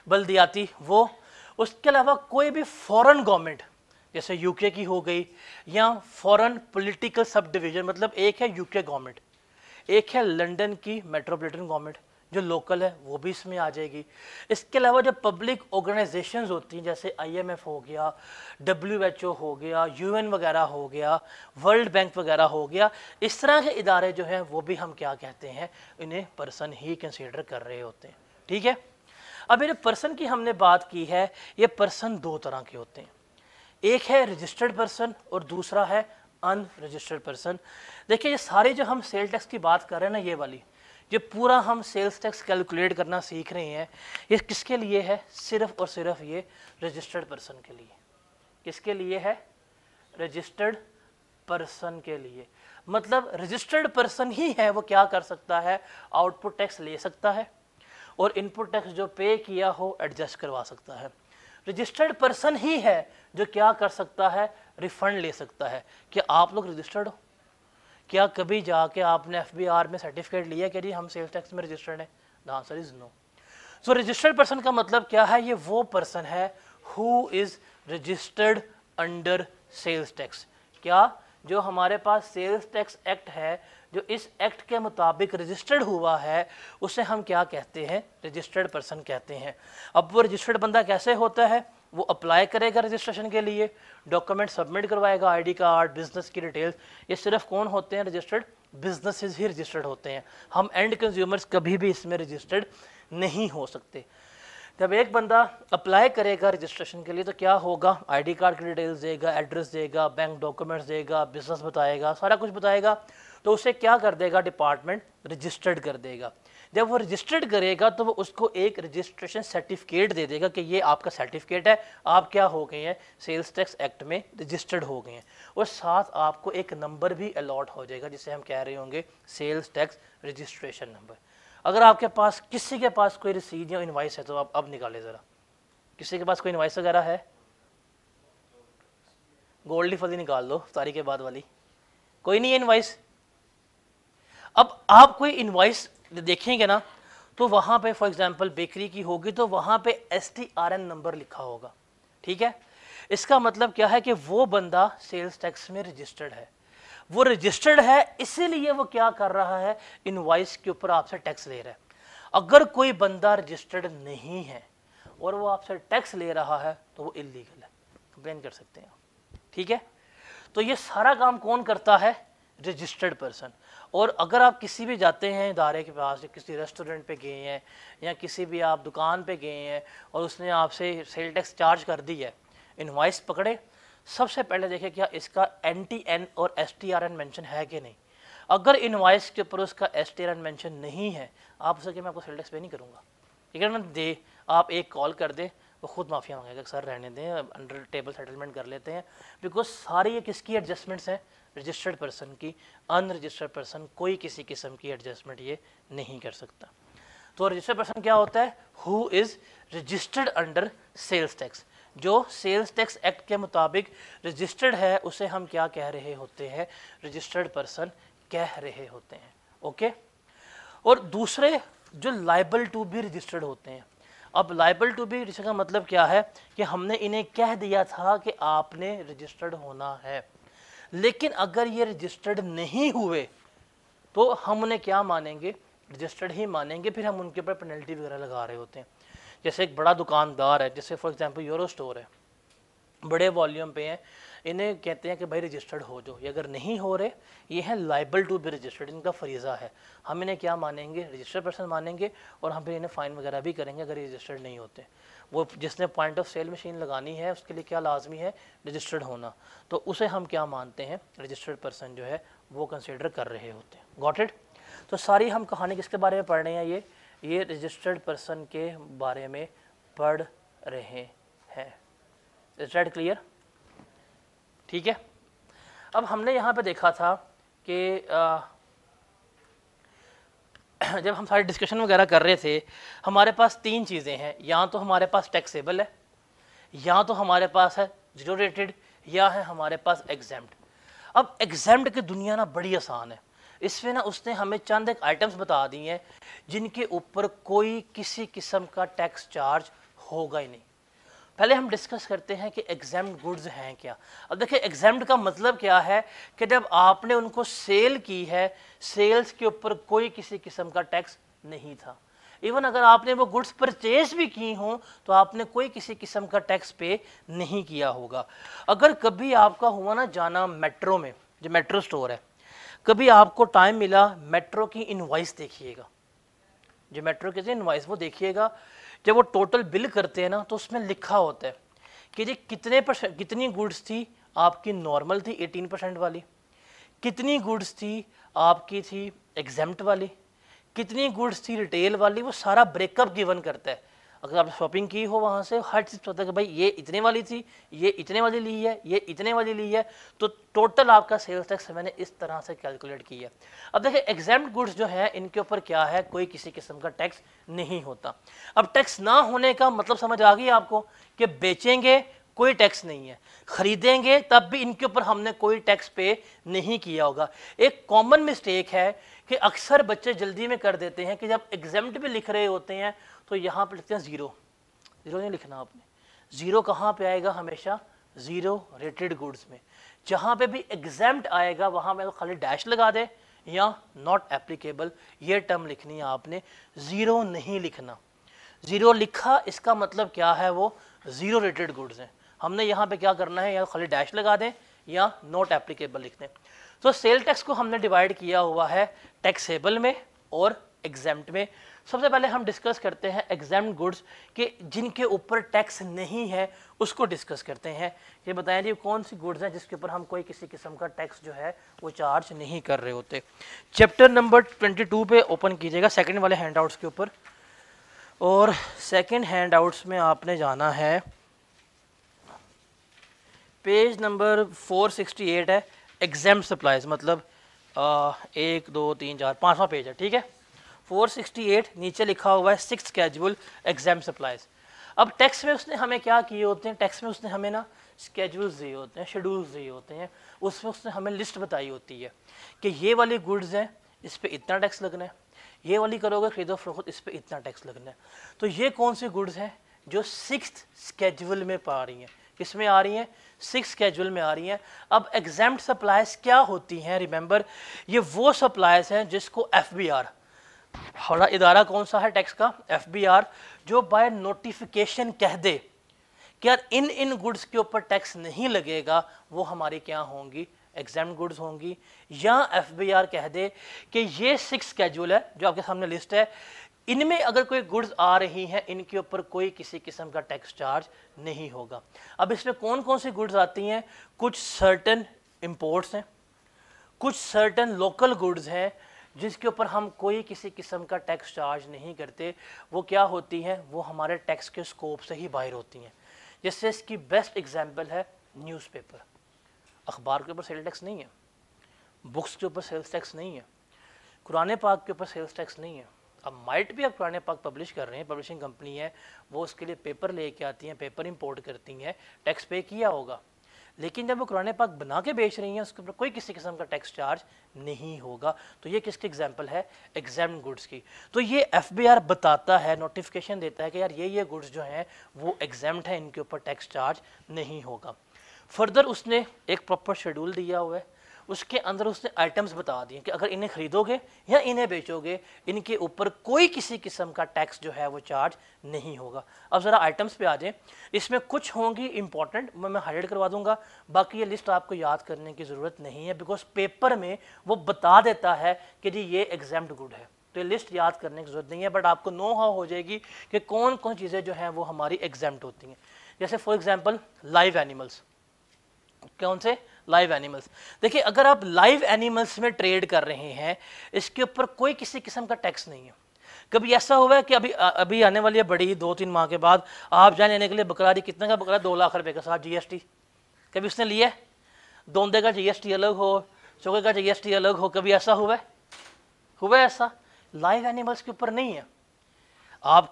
बल्दियाती, वो। उसके अलावा कोई भी फॉरेन गवर्नमेंट जैसे यूके की हो गई, या फॉरेन पॉलिटिकल सब डिवीजन, मतलब एक है यूके गवर्नमेंट, एक है लंदन की मेट्रोपॉलिटन गवर्नमेंट जो लोकल है, वो भी इसमें आ जाएगी। इसके अलावा जो पब्लिक ऑर्गेनाइजेशंस होती हैं जैसे आईएमएफ हो गया, डब्ल्यूएचओ हो गया, यूएन वगैरह हो गया, वर्ल्ड बैंक वगैरह हो गया, इस तरह के इदारे जो हैं वो भी हम क्या कहते हैं, इन्हें पर्सन ही कंसीडर कर रहे होते हैं। ठीक है, अब ये पर्सन की हमने बात की है, ये पर्सन दो तरह के होते हैं, एक है रजिस्टर्ड पर्सन और दूसरा है अनरजिस्टर्ड पर्सन। देखिए ये सारे जो हम सेल टैक्स की बात कर रहे हैं ना, ये वाली जो पूरा हम सेल्स टैक्स कैलकुलेट करना सीख रहे हैं, ये किसके लिए है, सिर्फ और सिर्फ ये रजिस्टर्ड पर्सन के लिए। किसके लिए है, रजिस्टर्ड पर्सन के लिए। मतलब रजिस्टर्ड पर्सन ही है वो क्या कर सकता है, आउटपुट टैक्स ले सकता है और इनपुट टैक्स जो पे किया हो एडजस्ट करवा सकता है। रजिस्टर्ड पर्सन ही है जो क्या कर सकता है, रिफंड ले सकता है। क्या आप लोग रजिस्टर्ड हो? क्या कभी जाके आपने एफबीआर में सर्टिफिकेट लिया कि जी हम सेल्स टैक्स में रजिस्टर्ड हैं? The answer is no. So registered person का मतलब क्या है, ये वो पर्सन है who is registered under sales tax. क्या, जो हमारे पास सेल्स टैक्स एक्ट है, जो इस एक्ट के मुताबिक रजिस्टर्ड हुआ है, उसे हम क्या कहते हैं, रजिस्टर्ड पर्सन कहते हैं। अब वो रजिस्टर्ड बंदा कैसे होता है, वो अप्लाई करेगा रजिस्ट्रेशन के लिए, डॉक्यूमेंट सबमिट करवाएगा, आईडी कार्ड, बिजनेस की डिटेल्स। ये सिर्फ कौन होते हैं, रजिस्टर्ड बिजनेसेस ही रजिस्टर्ड होते हैं। हम एंड कंज्यूमर्स कभी भी इसमें रजिस्टर्ड नहीं हो सकते। जब एक बंदा अप्लाई करेगा रजिस्ट्रेशन के लिए तो क्या होगा, आईडी कार्ड की डिटेल्स देगा, एड्रेस देगा, बैंक डॉक्यूमेंट्स देगा, बिजनेस बताएगा, सारा कुछ बताएगा, तो उसे क्या कर देगा, डिपार्टमेंट रजिस्टर्ड कर देगा। जब वो रजिस्टर्ड करेगा तो वो उसको एक रजिस्ट्रेशन सर्टिफिकेट दे देगा कि ये आपका सर्टिफिकेट है, आप क्या हो गए हैं, सेल्स टैक्स एक्ट में रजिस्टर्ड हो गए हैं। और साथ आपको एक नंबर भी अलॉट हो जाएगा जिसे हम कह रहे होंगे सेल्स टैक्स रजिस्ट्रेशन नंबर। अगर आपके पास, किसी के पास कोई रसीद या इनवाइस है तो आप अब निकाले ज़रा, किसी के पास कोई इनवाइस वगैरह है, गोल्डी फली निकाल लो तारीख के बाद वाली, कोई नहीं है इनवाइस। अब आप कोई इनवाइस देखेंगे ना तो वहाँ पे फॉर एग्जांपल बेकरी की होगी तो वहाँ पे STRN नंबर लिखा होगा। ठीक है, इसका मतलब क्या है कि वो बंदा सेल्स टैक्स में रजिस्टर्ड है, वो रजिस्टर्ड है, इसीलिए वो क्या कर रहा है, इनवॉइस के ऊपर आपसे टैक्स ले रहा है। अगर कोई बंदा रजिस्टर्ड नहीं है और वो आपसे टैक्स ले रहा है तो वो इलीगल है, कंप्लेन कर सकते हैं। ठीक है, तो ये सारा काम कौन करता है, रजिस्टर्ड पर्सन। और अगर आप किसी भी जाते हैं इदारे के पास, या किसी रेस्टोरेंट पे गए हैं या किसी भी आप दुकान पे गए हैं और उसने आपसे सेल टैक्स चार्ज कर दी है, इनवॉइस पकड़े, सबसे पहले देखें क्या इसका NTN और STRN मेंशन है कि नहीं। अगर इनवॉइस के ऊपर उसका STRN मेंशन नहीं है, आप उसे कि मैं आपको सेल टैक्स पे नहीं करूँगा, ठीक है ना, दे आप एक कॉल कर दे, वो खुद माफिया मांगेगा, सर रहने दें, अंडर टेबल सेटलमेंट कर लेते हैं। बिकॉज सारी ये किसकी एडजस्टमेंट्स हैं, रजिस्टर्ड पर्सन की। अनरजिस्टर्ड पर्सन कोई किसी किस्म की एडजस्टमेंट ये नहीं कर सकता। तो रजिस्टर्ड पर्सन क्या होता है, who is registered under sales tax. जो सेल्स टैक्स एक्ट के मुताबिक रजिस्टर्ड है उसे हम क्या कह रहे होते हैं, रजिस्टर्ड पर्सन कह रहे होते हैं। ओके, और दूसरे जो लाइबल टू भी रजिस्टर्ड होते हैं। अब लाइबल टू बी रजिस्टर्ड का मतलब क्या है कि हमने इन्हें कह दिया था कि आपने रजिस्टर्ड होना है, लेकिन अगर ये रजिस्टर्ड नहीं हुए तो हम उन्हें क्या मानेंगे, रजिस्टर्ड ही मानेंगे, फिर हम उनके ऊपर पेनल्टी वगैरह लगा रहे होते हैं। जैसे एक बड़ा दुकानदार है, जैसे फॉर एग्जांपल यूरो स्टोर है, बड़े वॉल्यूम पे हैं, इन्हें कहते हैं कि भाई रजिस्टर्ड हो जाओ, ये अगर नहीं हो रहे ये है लाइबल टू बी रजिस्टर्ड, इनका फरीज़ा है, हम इन्हें क्या मानेंगे, रजिस्टर्ड पर्सन मानेंगे, और हम फिर इन्हें फ़ाइन वगैरह भी करेंगे अगर ये रजिस्टर्ड नहीं होते। वो जिसने पॉइंट ऑफ सेल मशीन लगानी है उसके लिए क्या लाजमी है, रजिस्टर्ड होना, तो उसे हम क्या मानते हैं, रजिस्टर्ड पर्सन जो है वो कंसिडर कर रहे होते हैं। Got it. तो सारी हम कहानी किसके बारे में पढ़ रहे हैं, ये रजिस्टर्ड पर्सन के बारे में पढ़ रहे हैं। Is that clear? ठीक है। अब हमने यहाँ पे देखा था कि जब हम सारी डिस्कशन वगैरह कर रहे थे, हमारे पास तीन चीज़ें हैं, या तो हमारे पास टैक्सेबल है, या तो हमारे पास है जीरो रेटेड, या है हमारे पास एग्जेम्प्ट। अब एग्जेम्प्ट की दुनिया ना बड़ी आसान है, इसमें ना उसने हमें चंद एक आइटम्स बता दी हैं जिनके ऊपर कोई किसी किस्म का टैक्स चार्ज होगा ही नहीं। पहले हम डिस्कस करते हैं कि एग्जेम्प्ट गुड्स हैं क्या। अब देखिए एग्जेम्प्ट का मतलब क्या है कि जब आपने उनको सेल की है, सेल्स के ऊपर कोई किसी किस्म का टैक्स नहीं था। इवन अगर आपने वो गुड्स परचेज भी की हों तो आपने कोई किसी किस्म का टैक्स पे नहीं किया होगा। अगर कभी आपका हुआ ना जाना मेट्रो में, जो मेट्रो स्टोर है, कभी आपको टाइम मिला मेट्रो की इनवॉइस देखिएगा, जो मेट्रो के इनवॉइस वो देखिएगा, जब वो टोटल बिल करते हैं ना तो उसमें लिखा होता है कि जी कितनी गुड्स थी आपकी नॉर्मल थी 18% वाली, कितनी गुड्स थी आपकी थी एग्जेम्प्ट वाली, कितनी गुड्स थी रिटेल वाली, वो सारा ब्रेकअप गिवन करता है। अगर आपने शॉपिंग की हो वहाँ से हर चीज़ पता है कि भाई ये इतने वाली थी, ये इतने वाली ली है, ये इतने वाली ली है, तो टोटल आपका सेल्स टैक्स मैंने इस तरह से कैलकुलेट किया। अब देखिए एग्जेम्प्ट गुड्स जो है इनके ऊपर क्या है, कोई किसी किस्म का टैक्स नहीं होता। अब टैक्स ना होने का मतलब समझ आ गई आपको कि बेचेंगे कोई टैक्स नहीं है, खरीदेंगे तब भी इनके ऊपर हमने कोई टैक्स पे नहीं किया होगा। एक कॉमन मिस्टेक है कि अक्सर बच्चे जल्दी में कर देते हैं कि जब एग्जेम्प्ट भी लिख रहे होते हैं तो यहाँ पे लिखते हैं ज़ीरो, ज़ीरो नहीं लिखना आपने। ज़ीरो कहाँ पे आएगा, हमेशा ज़ीरो रेटेड गुड्स में। जहाँ पे भी एग्जेम्प्ट आएगा वहाँ पे खाली डैश लगा दे या नॉट एप्लीकेबल, ये टर्म लिखनी है आपने, ज़ीरो नहीं लिखना। ज़ीरो लिखा इसका मतलब क्या है, वो ज़ीरो रेटेड गुड्स हैं। हमने यहाँ पे क्या करना है, या खाली डैश लगा दें या नॉट एप्लीकेबल लिख दें। तो सेल टैक्स को हमने डिवाइड किया हुआ है टैक्सेबल में और एग्जेम्प्ट में। सबसे पहले हम डिस्कस करते हैं एग्जेम्प्ट गुड्स के जिनके ऊपर टैक्स नहीं है, उसको डिस्कस करते हैं। ये बताएं जी कौन सी गुड्स हैं जिसके ऊपर हम कोई किसी किस्म का टैक्स जो है वो चार्ज नहीं कर रहे होते। चैप्टर नंबर 22 पे ओपन कीजिएगा, सेकंड वाले हैंड आउट्स के ऊपर, और सेकंड हैंड आउट्स में आपने जाना है पेज नंबर 468 है, एग्जेम्प्ट सप्लाईज, मतलब 1 2 3 4 5वां पेज है, ठीक है। 468 नीचे लिखा हुआ है 6th स्केड्यूल एग्जेम्प्ट सप्लाईज। अब टैक्स में उसने हमें क्या किए होते हैं, टैक्स में उसने हमें ना स्केड्यूल्स दिए होते हैं, शेड्यूल्स दिए होते हैं, उसमें उसने हमें लिस्ट बताई होती है कि ये वाली गुड्स हैं इस पर इतना टैक्स लगना है, ये वाली करोगे खरीदो फरोख्त इस पर इतना टैक्स लगना है। तो ये कौन सी गुड्स हैं जो 6th स्केड्यूल में पा रही हैं, किस में आ रही हैं, 6th स्केड्यूल में आ रही हैं। अब एग्जेम्प्ट सप्लाईज क्या होती हैं, रिमेंबर ये वो सप्लाईज हैं जिसको FBR, हमारा इदारा कौन सा है टैक्स का, FBR, जो बाय नोटिफिकेशन कह दे कि यार इन गुड्स के ऊपर टैक्स नहीं लगेगा, वो हमारी क्या होंगी, एग्जेम्प्ट गुड्स होंगी। या FBR कह दे कि ये 6 स्केड्यूल है जो आपके सामने लिस्ट है, इनमें अगर कोई गुड्स आ रही हैं इनके ऊपर कोई किसी किस्म का टैक्स चार्ज नहीं होगा। अब इसमें कौन कौन सी गुड्स आती हैं, कुछ सर्टन इंपोर्ट्स हैं, कुछ सर्टन लोकल गुड्स हैं जिसके ऊपर हम कोई किसी किस्म का टैक्स चार्ज नहीं करते। वो क्या होती हैं, वो हमारे टैक्स के स्कोप से ही बाहर होती हैं। जिससे इसकी बेस्ट एग्जांपल है न्यूज़पेपर, अखबार के ऊपर सेल टैक्स नहीं है, बुक्स के ऊपर सेल्स टैक्स नहीं है, कुरान पाक के ऊपर सेल्स टैक्स नहीं है। अब माइट भी आप कुरान पाक पब्लिश कर रहे हैं, पब्लिशिंग कंपनी है, वो उसके लिए पेपर लेके आती हैं, पेपर इंपोर्ट करती हैं, टैक्स पे किया होगा। लेकिन जब वो कुरान पाक बना के बेच रही हैं उसके ऊपर कोई किसी किस्म का टैक्स चार्ज नहीं होगा। तो ये किसकी एग्जांपल है? एग्जाम्ड गुड्स की। तो ये एफबीआर बताता है, नोटिफिकेशन देता है कि यार ये गुड्स जो हैं वो एग्जाम्ड है, इनके ऊपर टैक्स चार्ज नहीं होगा। फर्दर उसने एक प्रॉपर शेड्यूल दिया हुआ है, उसके अंदर उसने आइटम्स बता दिए कि अगर इन्हें खरीदोगे या इन्हें बेचोगे इनके ऊपर कोई किसी किस्म का टैक्स जो है वो चार्ज नहीं होगा। अब ज़रा आइटम्स पे आ जाए, इसमें कुछ होंगी इंपॉर्टेंट, मैं हाईलाइट करवा दूंगा, बाकी ये लिस्ट आपको याद करने की ज़रूरत नहीं है बिकॉज पेपर में वो बता देता है कि जी ये एग्जाम्ड गुड है, तो ये लिस्ट याद करने की ज़रूरत नहीं है, बट आपको नो हाउ हो जाएगी कि कौन कौन चीज़ें जो हैं वो हमारी एग्जाम्ड होती हैं। जैसे फॉर एग्जाम्पल लाइव एनिमल्स। कौन से? Live animals. देखिए अगर आप लाइव एनिमल्स में ट्रेड कर रहे हैं इसके ऊपर कोई किसी किस्म का टैक्स नहीं है। कभी ऐसा हुआ है कि अभी आने वाली है बड़ी 2-3 माह के बाद आप जान लेने के लिए बकरारी कितने का बकरा 2 लाख रुपए का साथ जीएसटी, कभी उसने लिया है? दोंदे का जीएसटी अलग हो, चौके का जीएसटी अलग हो, कभी ऐसा हुआ है ऐसा? लाइव एनिमल्स के ऊपर नहीं है। आप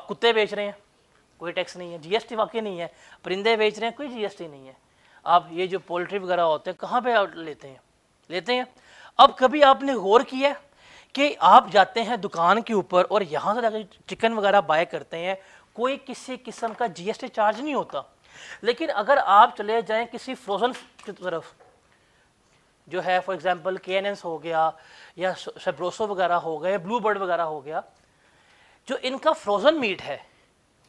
कुत्ते बेच रहे हैं कोई टैक्स नहीं है, जीएसटी वाकई नहीं है। परिंदे बेच रहे हैं कोई जीएसटी नहीं है। आप ये जो पोल्ट्री वगैरह होते हैं कहाँ पे लेते हैं। अब कभी आपने गौर किया कि आप जाते हैं दुकान के ऊपर और यहाँ से जाकर चिकन वगैरह बाय करते हैं, कोई किसी किस्म का जीएसटी चार्ज नहीं होता। लेकिन अगर आप चले जाएं किसी फ्रोजन की तरफ जो है फॉर एग्जांपल केएनएस हो गया या सेब्रोसो वगैरह हो गया, ब्लू बर्ड वगैरह हो गया, जो इनका फ्रोजन मीट है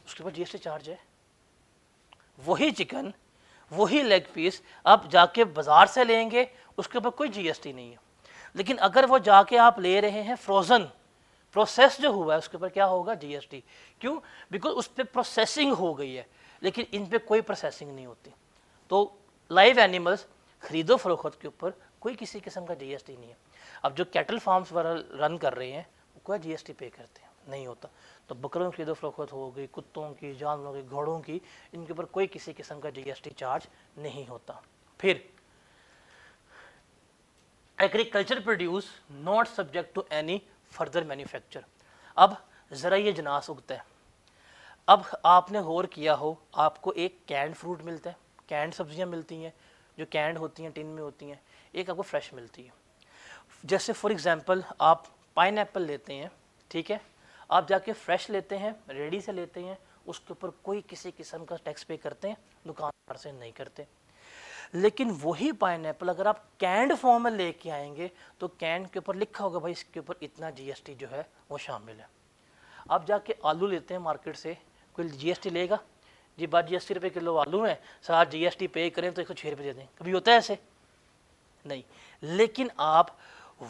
उसके ऊपर जीएसटी चार्ज है। वही चिकन वही लेग पीस आप जाके बाजार से लेंगे उसके ऊपर कोई जीएसटी नहीं है। लेकिन अगर वो जाके आप ले रहे हैं फ्रोजन प्रोसेस जो हुआ है उसके ऊपर क्या होगा? जीएसटी। क्यों? बिकॉज उस पर प्रोसेसिंग हो गई है, लेकिन इन पे कोई प्रोसेसिंग नहीं होती। तो लाइव एनिमल्स खरीदो फरोख्त के ऊपर कोई किसी किस्म का जीएसटी नहीं है। अब जो कैटल फार्म्स वगैरह रन कर रहे हैं वो कोई जीएसटी पे करते हैं? नहीं होता। तो बकरों की खरीदो फरोख्त हो गई, कुत्तों की, जानवरों की, घोड़ों की, इनके ऊपर कोई किसी किस्म का जीएसटी चार्ज नहीं होता। फिर agriculture produce not subject to any further manufacture. अब ज़रा ये जनास उगता है। अब आपने गौर किया हो आपको एक कैंड फ्रूट मिलता है, कैंड सब्जियां मिलती हैं जो कैंड होती हैं, टिन में होती हैं, एक आपको फ्रेश मिलती है। जैसे फॉर एग्जांपल आप पाइनएप्पल लेते हैं, ठीक है, आप जाके फ्रेश लेते हैं, रेडी से लेते हैं, उसके ऊपर कोई किसी किस्म का टैक्स पे करते हैं? दुकानदार से नहीं करते। लेकिन वही पाइनएप्पल अगर आप कैंड फॉर्म में लेके आएंगे तो कैंड के ऊपर लिखा होगा भाई इसके ऊपर इतना जीएसटी जो है वो शामिल है। आप जाके आलू लेते हैं मार्केट से, कोई जीएसटी लेगा? जी बात जी 80 रुपये किलो आलू है, साथ जीएसटी पे करें तो 106 रुपये दे दें, कभी होता है ऐसे? नहीं। लेकिन आप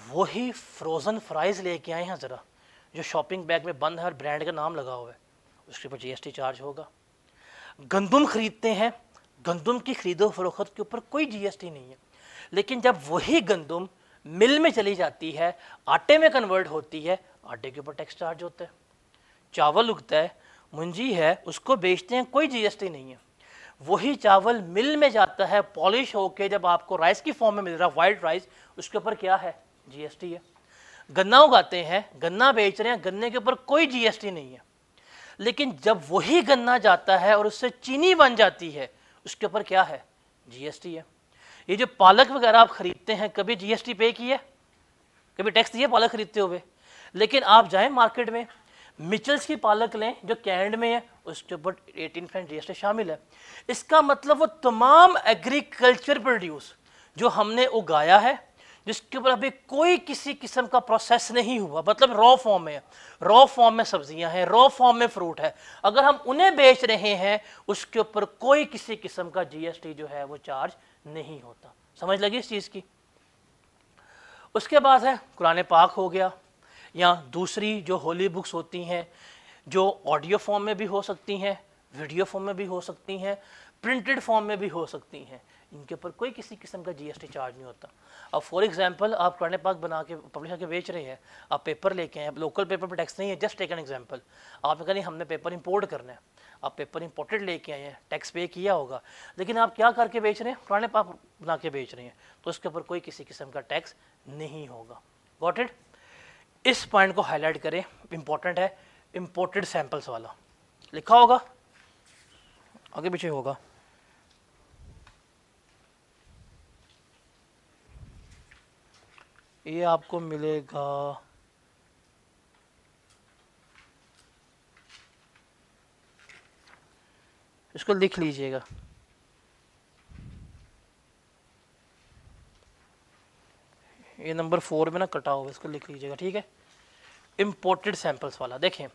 वही फ्रोज़न फ्राइज़ लेके आए हैं ज़रा, जो शॉपिंग बैग में बंद है और ब्रांड का नाम लगा हुआ है, उसके ऊपर जीएसटी चार्ज होगा। गंदम खरीदते हैं, गंदम की खरीदो फरोख्त के ऊपर कोई जीएसटी नहीं है। लेकिन जब वही गंदम मिल में चली जाती है, आटे में कन्वर्ट होती है, आटे के ऊपर टैक्स चार्ज होता है। चावल उगता है, मुंजी है, उसको बेचते हैं, कोई जीएसटी नहीं है। वही चावल मिल में जाता है, पॉलिश होके जब आपको राइस की फॉर्म में मिल रहा है, वाइट राइस, उसके ऊपर क्या है? जीएसटी है। गन्ना उगाते हैं, गन्ना बेच रहे हैं, गन्ने के ऊपर कोई जीएसटी नहीं है। लेकिन जब वही गन्ना जाता है और उससे चीनी बन जाती है, उसके ऊपर क्या है? जीएसटी है। ये जो पालक वगैरह आप खरीदते हैं, कभी जीएसटी पे की है? कभी टैक्स दिया पालक खरीदते हुए? लेकिन आप जाएं मार्केट में, मिचल्स की पालक लें जो कैंड में है, उसके ऊपर 18% जीएसटी शामिल है। इसका मतलब वो तमाम एग्रीकल्चर प्रोड्यूस जो हमने उगाया है, जिसके ऊपर अभी कोई किसी किस्म का प्रोसेस नहीं हुआ, मतलब रॉ फॉर्म में है, रॉ फॉर्म में सब्जियां हैं, रॉ फॉर्म में फ्रूट है, अगर हम उन्हें बेच रहे हैं उसके ऊपर कोई किसी किस्म का जीएसटी जो है वो चार्ज नहीं होता। समझ लगी इस चीज़ की? उसके बाद है कुरान पाक हो गया, या दूसरी जो होली बुक्स होती हैं जो ऑडियो फॉर्म में भी हो सकती हैं, वीडियो फॉर्म में भी हो सकती हैं, प्रिंटेड फॉर्म में भी हो सकती हैं, इनके ऊपर कोई किसी किस्म का जीएसटी चार्ज नहीं होता। अब फॉर एग्जांपल आप कुरान पाक बना के पब्लिश करके बेच रहे हैं, आप पेपर लेके आए, लोकल पेपर पर टैक्स नहीं है, जस्ट टेक एन एग्जांपल, आपने कहा नहीं हमने पेपर इंपोर्ट करना है, आप पेपर इंपोर्टेड लेके आए हैं, टैक्स पे किया होगा, लेकिन आप क्या करके बेच रहे हैं? कुरान पाक बना के बेच रहे हैं, तो उसके ऊपर कोई किसी किस्म का टैक्स नहीं होगा। Got it? इस पॉइंट को हाईलाइट करें, इंपॉर्टेंट है, इंपोर्टेड सैंपल्स वाला लिखा होगा, आगे पीछे होगा। ये आपको मिलेगा इसको लिख लीजिएगा, ये नंबर 4 में ना कटा हुआ, इसको लिख लीजिएगा, ठीक है। इम्पोर्टेड सैंपल्स वाला देखें,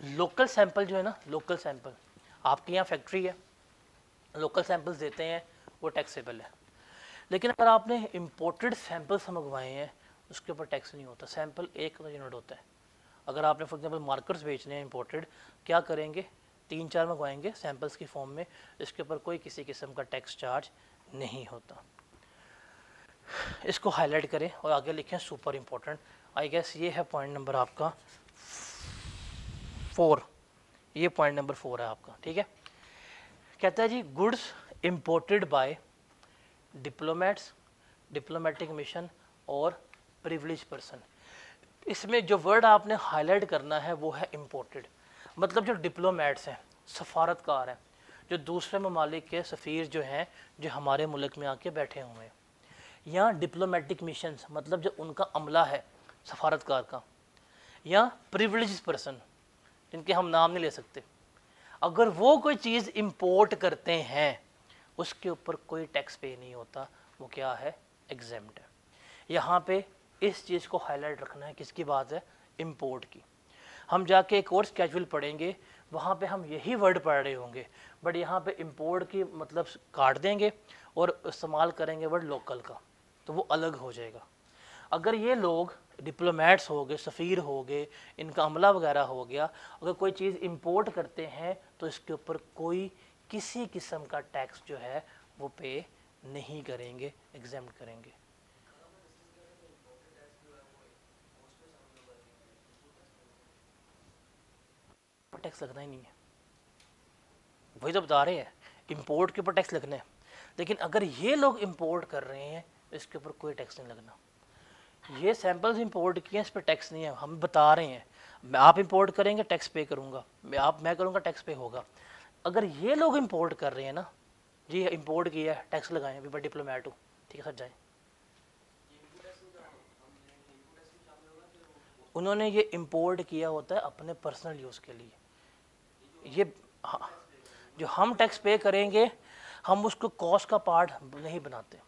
लोकल सैंपल जो है ना, लोकल सैंपल आपके यहाँ फैक्ट्री है, लोकल सैंपल्स देते हैं, वो टैक्सेबल है। लेकिन अगर आपने इम्पोर्टेड सैंपल्स मंगवाए हैं उसके ऊपर टैक्स नहीं होता, सैंपल एक यूनिट होता है। अगर आपने फॉर एग्जांपल मार्कर्स बेचने हैं इम्पोर्टेड, क्या करेंगे, 3-4 मंगवाएंगे सैंपल्स की फॉर्म में, इसके ऊपर कोई किसी किस्म का टैक्स चार्ज नहीं होता। इसको हाईलाइट करें और आगे लिखें सुपर इम्पोर्टेंट। आई गेस ये है पॉइंट नंबर आपका 4, ये पॉइंट नंबर 4 है आपका, ठीक है। कहता है जी goods imported by diplomats, diplomatic mission और प्रिविलेज पर्सन। इसमें जो वर्ड आपने हाईलाइट करना है वो है इम्पोर्टेड, मतलब जो डिप्लोमेट्स हैं, सफारतकार हैं, जो दूसरे ममालिक के सफ़ीर जो हैं, जो हमारे मुल्क में आके बैठे हुए हैं, या डिप्लोमेटिक मिशंस मतलब जो उनका अमला है सफारतकार का, या प्रिविलेज पर्सन जिनके हम नाम नहीं ले सकते, अगर वो कोई चीज़ इंपोर्ट करते हैं उसके ऊपर कोई टैक्स पे नहीं होता, वो क्या है, एग्जेम्प्ट है। यहाँ पे इस चीज़ को हाईलाइट रखना है, किसकी बात है, इंपोर्ट की। हम जाके एक और स्केड्यूल पढ़ेंगे, वहाँ पे हम यही वर्ड पढ़ रहे होंगे, बट यहाँ पे इंपोर्ट की मतलब काट देंगे और इस्तेमाल करेंगे वर्ड लोकल का, तो वो अलग हो जाएगा। अगर ये लोग डिप्लोमेट्स हो गए, सफ़ीर हो गए, इनका अमला वगैरह हो गया, अगर कोई चीज़ इंपोर्ट करते हैं तो इसके ऊपर कोई किसी किस्म का टैक्स जो है वो पे नहीं करेंगे, एग्जेम्प्ट करेंगे। टैक्स लगना ही नहीं है, वही तो बता रहे हैं, इंपोर्ट के ऊपर टैक्स लगना है। लेकिन अगर ये लोग इंपोर्ट कर रहे हैं इसके ऊपर कोई टैक्स नहीं लगना। ये सैंपल्स इंपोर्ट किए हैं, इस पर टैक्स नहीं है, हम बता रहे हैं। आप इंपोर्ट करेंगे टैक्स पे करूँगा, मैं करूँगा टैक्स पे होगा। अगर ये लोग इंपोर्ट कर रहे हैं ना, जी इंपोर्ट किया है टैक्स लगाएं, अभी मैं डिप्लोमेट हूँ, ठीक है सर जाएँ। उन्होंने ये इंपोर्ट किया होता है अपने पर्सनल यूज़ के लिए, ये हाँ, जो हम टैक्स पे करेंगे हम उसको कॉस्ट का पार्ट नहीं बनाते।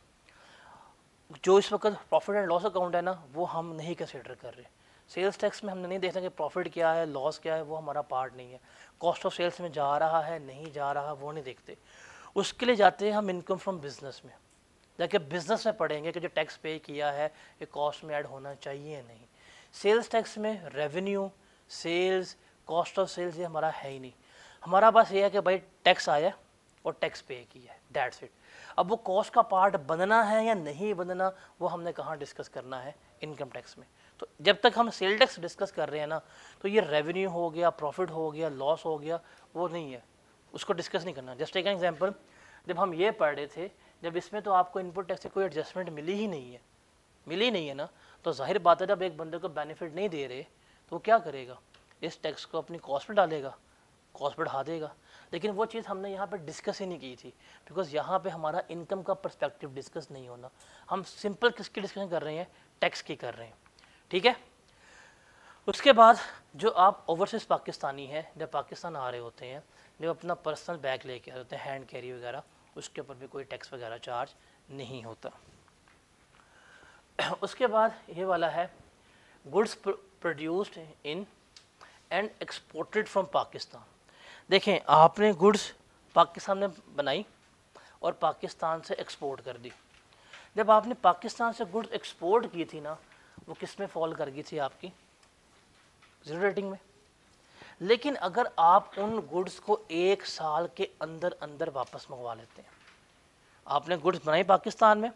जो इस वक्त प्रॉफिट एंड लॉस अकाउंट है ना, वो हम नहीं कंसिडर कर रहे। सेल्स टैक्स में हमने नहीं देखना कि प्रॉफिट क्या है, लॉस क्या है, वो हमारा पार्ट नहीं है। कॉस्ट ऑफ सेल्स में जा रहा है नहीं जा रहा, वो नहीं देखते। उसके लिए जाते हैं हम इनकम फ्रॉम बिजनेस में, जाके बिजनेस में पढ़ेंगे कि जो टैक्स पे किया है ये कॉस्ट में ऐड होना चाहिए नहीं। सेल्स टैक्स में revenue, sales, cost of sales ये हमारा है ही नहीं। हमारा बस ये है कि भाई टैक्स आया और टैक्स पे किया है, दैट्स इट। अब वो कॉस्ट का पार्ट बनना है या नहीं बनना, वो हमने कहाँ डिस्कस करना है, इनकम टैक्स में। तो जब तक हम सेल टैक्स डिस्कस कर रहे हैं ना, तो ये रेवेन्यू हो गया, प्रॉफिट हो गया, लॉस हो गया, वो नहीं है, उसको डिस्कस नहीं करना। जस्ट टेक एन एग्जांपल, जब हम ये पढ़ रहे थे, जब इसमें तो आपको इनपुट टैक्स से कोई एडजस्टमेंट मिली ही नहीं है, मिली नहीं है ना, तो जाहिर बात है जब एक बंदे को बेनिफिट नहीं दे रहे तो वो क्या करेगा, इस टैक्स को अपनी कॉस्ट में डालेगा, कॉस्ट बढ़ा देगा। लेकिन वो चीज़ हमने यहाँ पे डिस्कस ही नहीं की थी, बिकॉज यहाँ पे हमारा इनकम का पर्सपेक्टिव डिस्कस नहीं होना। हम सिंपल किसकी डिस्कशन कर रहे हैं, टैक्स की कर रहे हैं, ठीक है। उसके बाद जो आप ओवरसीज पाकिस्तानी हैं, जब पाकिस्तान आ रहे होते हैं, जब अपना पर्सनल बैग लेके आते होते हैं, हैंड कैरी वगैरह, उसके ऊपर भी कोई टैक्स वगैरह चार्ज नहीं होता। उसके बाद ये वाला है goods produced in and exported from Pakistan. देखें, आपने गुड्स पाकिस्तान में बनाई और पाकिस्तान से एक्सपोर्ट कर दी। जब आपने पाकिस्तान से गुड्स एक्सपोर्ट की थी ना, वो किस में फॉल कर गई थी आपकी, जीरो रेटिंग में। लेकिन अगर आप उन गुड्स को 1 साल के अंदर अंदर वापस मंगवा लेते हैं, आपने गुड्स बनाई पाकिस्तान में,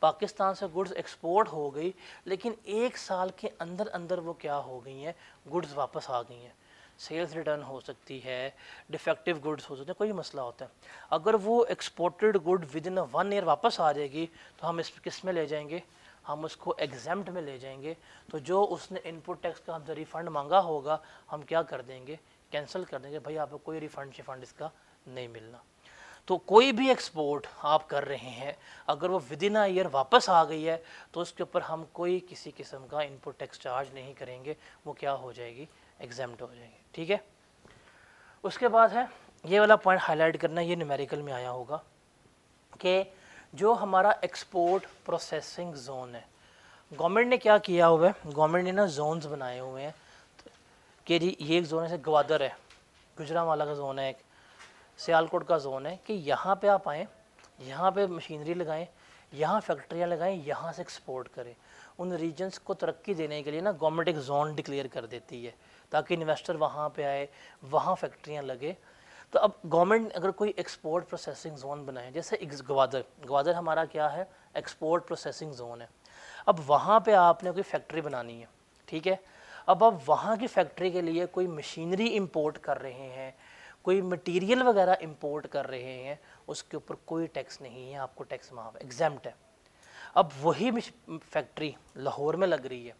पाकिस्तान से गुड्स एक्सपोर्ट हो गई, लेकिन 1 साल के अंदर अंदर वो क्या हो गई हैं, गुड्स वापस आ गई हैं। सेल्स रिटर्न हो सकती है, डिफेक्टिव गुड्स हो सकते हैं, कोई मसला होता है। अगर वो exported good with in 1 year वापस आ जाएगी तो हम इस किस में ले जाएंगे, हम उसको एग्जाम्प्ट में ले जाएंगे। तो जो उसने इनपुट टैक्स का हमसे रिफ़ंड मांगा होगा, हम क्या कर देंगे, कैंसिल कर देंगे, भाई आपको कोई रिफ़ंड शिफंड इसका नहीं मिलना। तो कोई भी एक्सपोर्ट आप कर रहे हैं अगर वो विद इन अ ईयर वापस आ गई है तो उसके ऊपर हम कोई किसी किस्म का इनपुट टैक्स चार्ज नहीं करेंगे, वो क्या हो जाएगी, एग्जेम्प्ट हो जाएगी। ठीक है। उसके बाद है ये वाला पॉइंट हाईलाइट करना, ये न्यूमेरिकल में आया होगा कि जो हमारा एक्सपोर्ट प्रोसेसिंग जोन है, गवर्नमेंट ने क्या किया हुआ है, गवर्नमेंट ने ना जोन्स बनाए हुए हैं कि जी ये एक जोन है, जैसे ग्वादर है, गुजरांवाला का जोन है, एक सियालकोट का जोन है, कि यहाँ पे आप आएँ, यहाँ पे मशीनरी लगाएं, यहाँ फैक्ट्रियाँ लगाएं, यहाँ से एक्सपोर्ट करें। उन रीजन्स को तरक्की देने के लिए ना गवर्नमेंट एक जोन डिक्लेयर कर देती है ताकि इन्वेस्टर वहाँ पे आए, वहाँ फैक्ट्रियाँ लगे। तो अब गवर्नमेंट अगर कोई एक्सपोर्ट प्रोसेसिंग जोन बनाए, जैसे ग्वादर, ग्वादर हमारा क्या है, एक्सपोर्ट प्रोसेसिंग जोन है। अब वहाँ पे आपने कोई फैक्ट्री बनानी है, ठीक है। अब आप वहाँ की फैक्ट्री के लिए कोई मशीनरी इंपोर्ट कर रहे हैं, कोई मटेरियल वगैरह इंपोर्ट कर रहे हैं, उसके ऊपर कोई टैक्स नहीं है, आपको टैक्स माफ एग्जेम्प्ट है। अब वही फैक्ट्री लाहौर में लग रही है,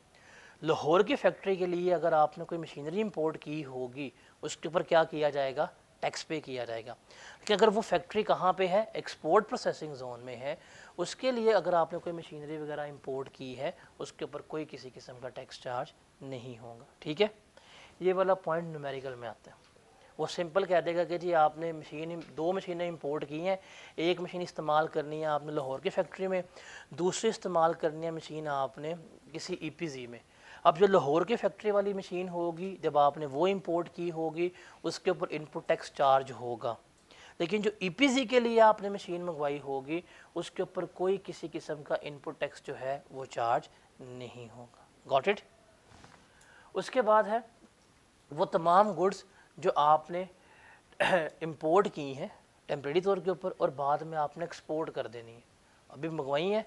लाहौर की फैक्ट्री के लिए अगर आपने कोई मशीनरी इंपोर्ट की होगी उसके ऊपर क्या किया जाएगा, टैक्स पे किया जाएगा। लेकिन अगर वो फैक्ट्री कहाँ पे है, एक्सपोर्ट प्रोसेसिंग जोन में है, उसके लिए अगर आपने कोई मशीनरी वगैरह इंपोर्ट की है उसके ऊपर कोई किसी किस्म का टैक्स चार्ज नहीं होगा। ठीक है। ये वाला पॉइंट न्यूमेरिकल में आता है। वो सिंपल कह देगा कि जी आपने दो मशीनें इंपोर्ट की हैं, एक मशीन इस्तेमाल करनी है आपने लाहौर की फैक्ट्री में, दूसरी इस्तेमाल करनी है मशीन आपने किसी ईपीजी में। अब जो लाहौर की फैक्ट्री वाली मशीन होगी, जब आपने वो इंपोर्ट की होगी उसके ऊपर इनपुट टैक्स चार्ज होगा। लेकिन जो ईपीजी के लिए आपने मशीन मंगवाई होगी उसके ऊपर कोई किसी किस्म का इनपुट टैक्स जो है वो चार्ज नहीं होगा। Got it. उसके बाद है वो तमाम गुड्स जो आपने इंपोर्ट की हैं टेम्परेरी तौर के ऊपर और बाद में आपने एक्सपोर्ट कर देनी है, अभी मंगवाई हैं,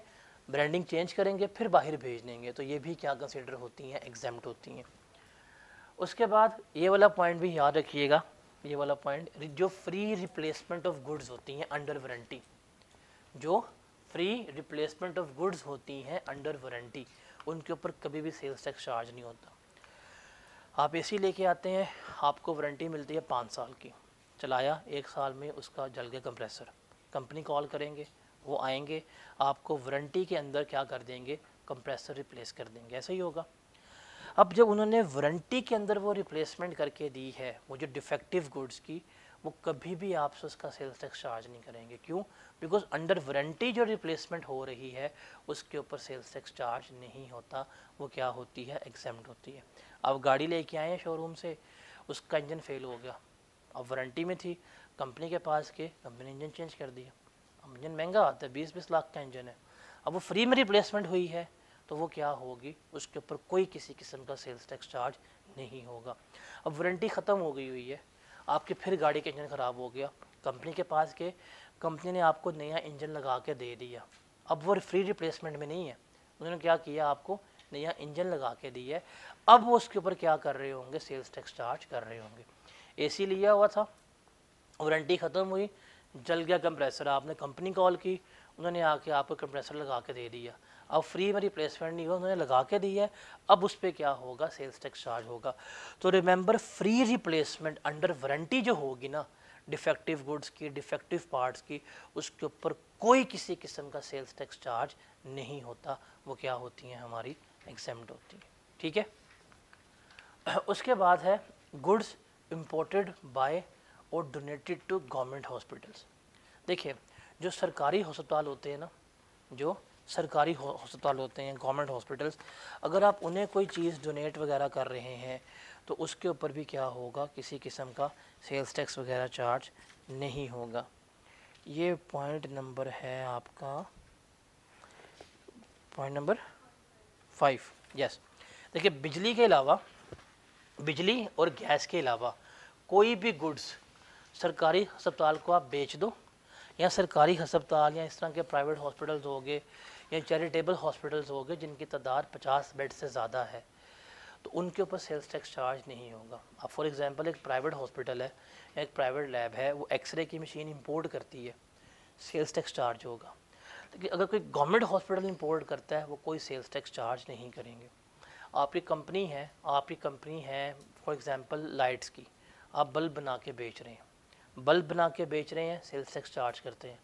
ब्रांडिंग चेंज करेंगे फिर बाहर भेज देंगे, तो ये भी क्या कंसिडर होती हैं, एग्जेम्प्ट होती हैं। उसके बाद ये वाला पॉइंट भी याद रखिएगा, ये वाला पॉइंट, जो फ्री रिप्लेसमेंट ऑफ गुड्स होती हैं अंडर वारंटी, जो फ्री रिप्लेसमेंट ऑफ गुड्स होती हैं अंडर वारंटी, उनके ऊपर कभी भी सेल्स टैक्स चार्ज नहीं होता। आप एसी लेके आते हैं, आपको वारंटी मिलती है 5 साल की, चलाया 1 साल में उसका जल गया कंप्रेसर, कंपनी कॉल करेंगे, वो आएंगे, आपको वारंटी के अंदर क्या कर देंगे, कंप्रेसर रिप्लेस कर देंगे, ऐसा ही होगा। अब जब उन्होंने वारंटी के अंदर वो रिप्लेसमेंट करके दी है, वो जो डिफेक्टिव गुड्स की, वो कभी भी आपसे उसका सेल्स टैक्स चार्ज नहीं करेंगे। क्यों? बिकॉज अंडर वारंटी जो रिप्लेसमेंट हो रही है उसके ऊपर सेल्स टैक्स चार्ज नहीं होता, वो क्या होती है, एग्जेम्प्ट होती है। अब गाड़ी लेके आए हैं शोरूम से, उसका इंजन फेल हो गया, अब वारंटी में थी, कंपनी के पास के, कंपनी इंजन चेंज कर दिया। अब इंजन महंगा आता है, 20-20 लाख का इंजन है, अब वो फ्री में रिप्लेसमेंट हुई है तो वो क्या होगी, उसके ऊपर कोई किसी किस्म का सेल्स टैक्स चार्ज नहीं होगा। अब वारंटी ख़त्म हो गई हुई है, आपके फिर गाड़ी का इंजन ख़राब हो गया, कंपनी के पास के, कंपनी ने आपको नया इंजन लगा के दे दिया, अब वो फ्री रिप्लेसमेंट में नहीं है, उन्होंने क्या किया, आपको नया इंजन लगा के दिया है, अब वो उसके ऊपर क्या कर रहे होंगे, सेल्स टैक्स चार्ज कर रहे होंगे। एसी लिया हुआ था, वारंटी ख़त्म हुई, जल गया कंप्रेसर, आपने कंपनी कॉल की, उन्होंने आके आपको कंप्रेसर लगा के दे दिया, अब फ्री में रिप्लेसमेंट नहीं हुआ, उन्होंने लगा के दिया है, अब उस पर क्या होगा, सेल्स टैक्स चार्ज होगा। तो remember, free replacement under warranty जो होगी ना, डिफेक्टिव गुड्स की, डिफेक्टिव पार्ट्स की, उसके ऊपर कोई किसी किस्म का सेल्स टैक्स चार्ज नहीं होता, वो क्या होती हैं, हमारी एग्जेम्प्ट होती हैं। ठीक है। उसके बाद है गुड्स इंपोर्टेड बाय और डोनेटेड टू गवर्नमेंट हॉस्पिटल्स। देखिए, जो सरकारी अस्पताल होते हैं ना, जो सरकारी अस्पताल होते हैं, गवर्नमेंट हॉस्पिटल्स, अगर आप उन्हें कोई चीज़ डोनेट वगैरह कर रहे हैं तो उसके ऊपर भी क्या होगा, किसी किस्म का सेल्स टैक्स वगैरह चार्ज नहीं होगा। ये पॉइंट नंबर है आपका, पॉइंट नंबर 5, यस। देखिए, बिजली के अलावा, बिजली और गैस के अलावा कोई भी गुड्स सरकारी अस्पताल को आप बेच दो, या सरकारी अस्पताल या इस तरह के प्राइवेट हॉस्पिटल्स हो गए या चैरिटेबल हॉस्पिटल्स हो गए जिनकी तादाद 50 बेड से ज़्यादा है, तो उनके ऊपर सेल्स टैक्स चार्ज नहीं होगा। अब फॉर एग्जांपल एक प्राइवेट हॉस्पिटल है, एक प्राइवेट लैब है, वो एक्सरे की मशीन इंपोर्ट करती है, सेल्स टैक्स चार्ज होगा। लेकिन अगर कोई गवर्नमेंट हॉस्पिटल इंपोर्ट करता है, वो कोई सेल्स टैक्स चार्ज नहीं करेंगे। आपकी कंपनी है, फॉर एग्ज़ाम्पल लाइट्स की, आप बल्ब बना के बेच रहे हैं, बल्ब बना के बेच रहे हैं, सेल्स टैक्स चार्ज करते हैं।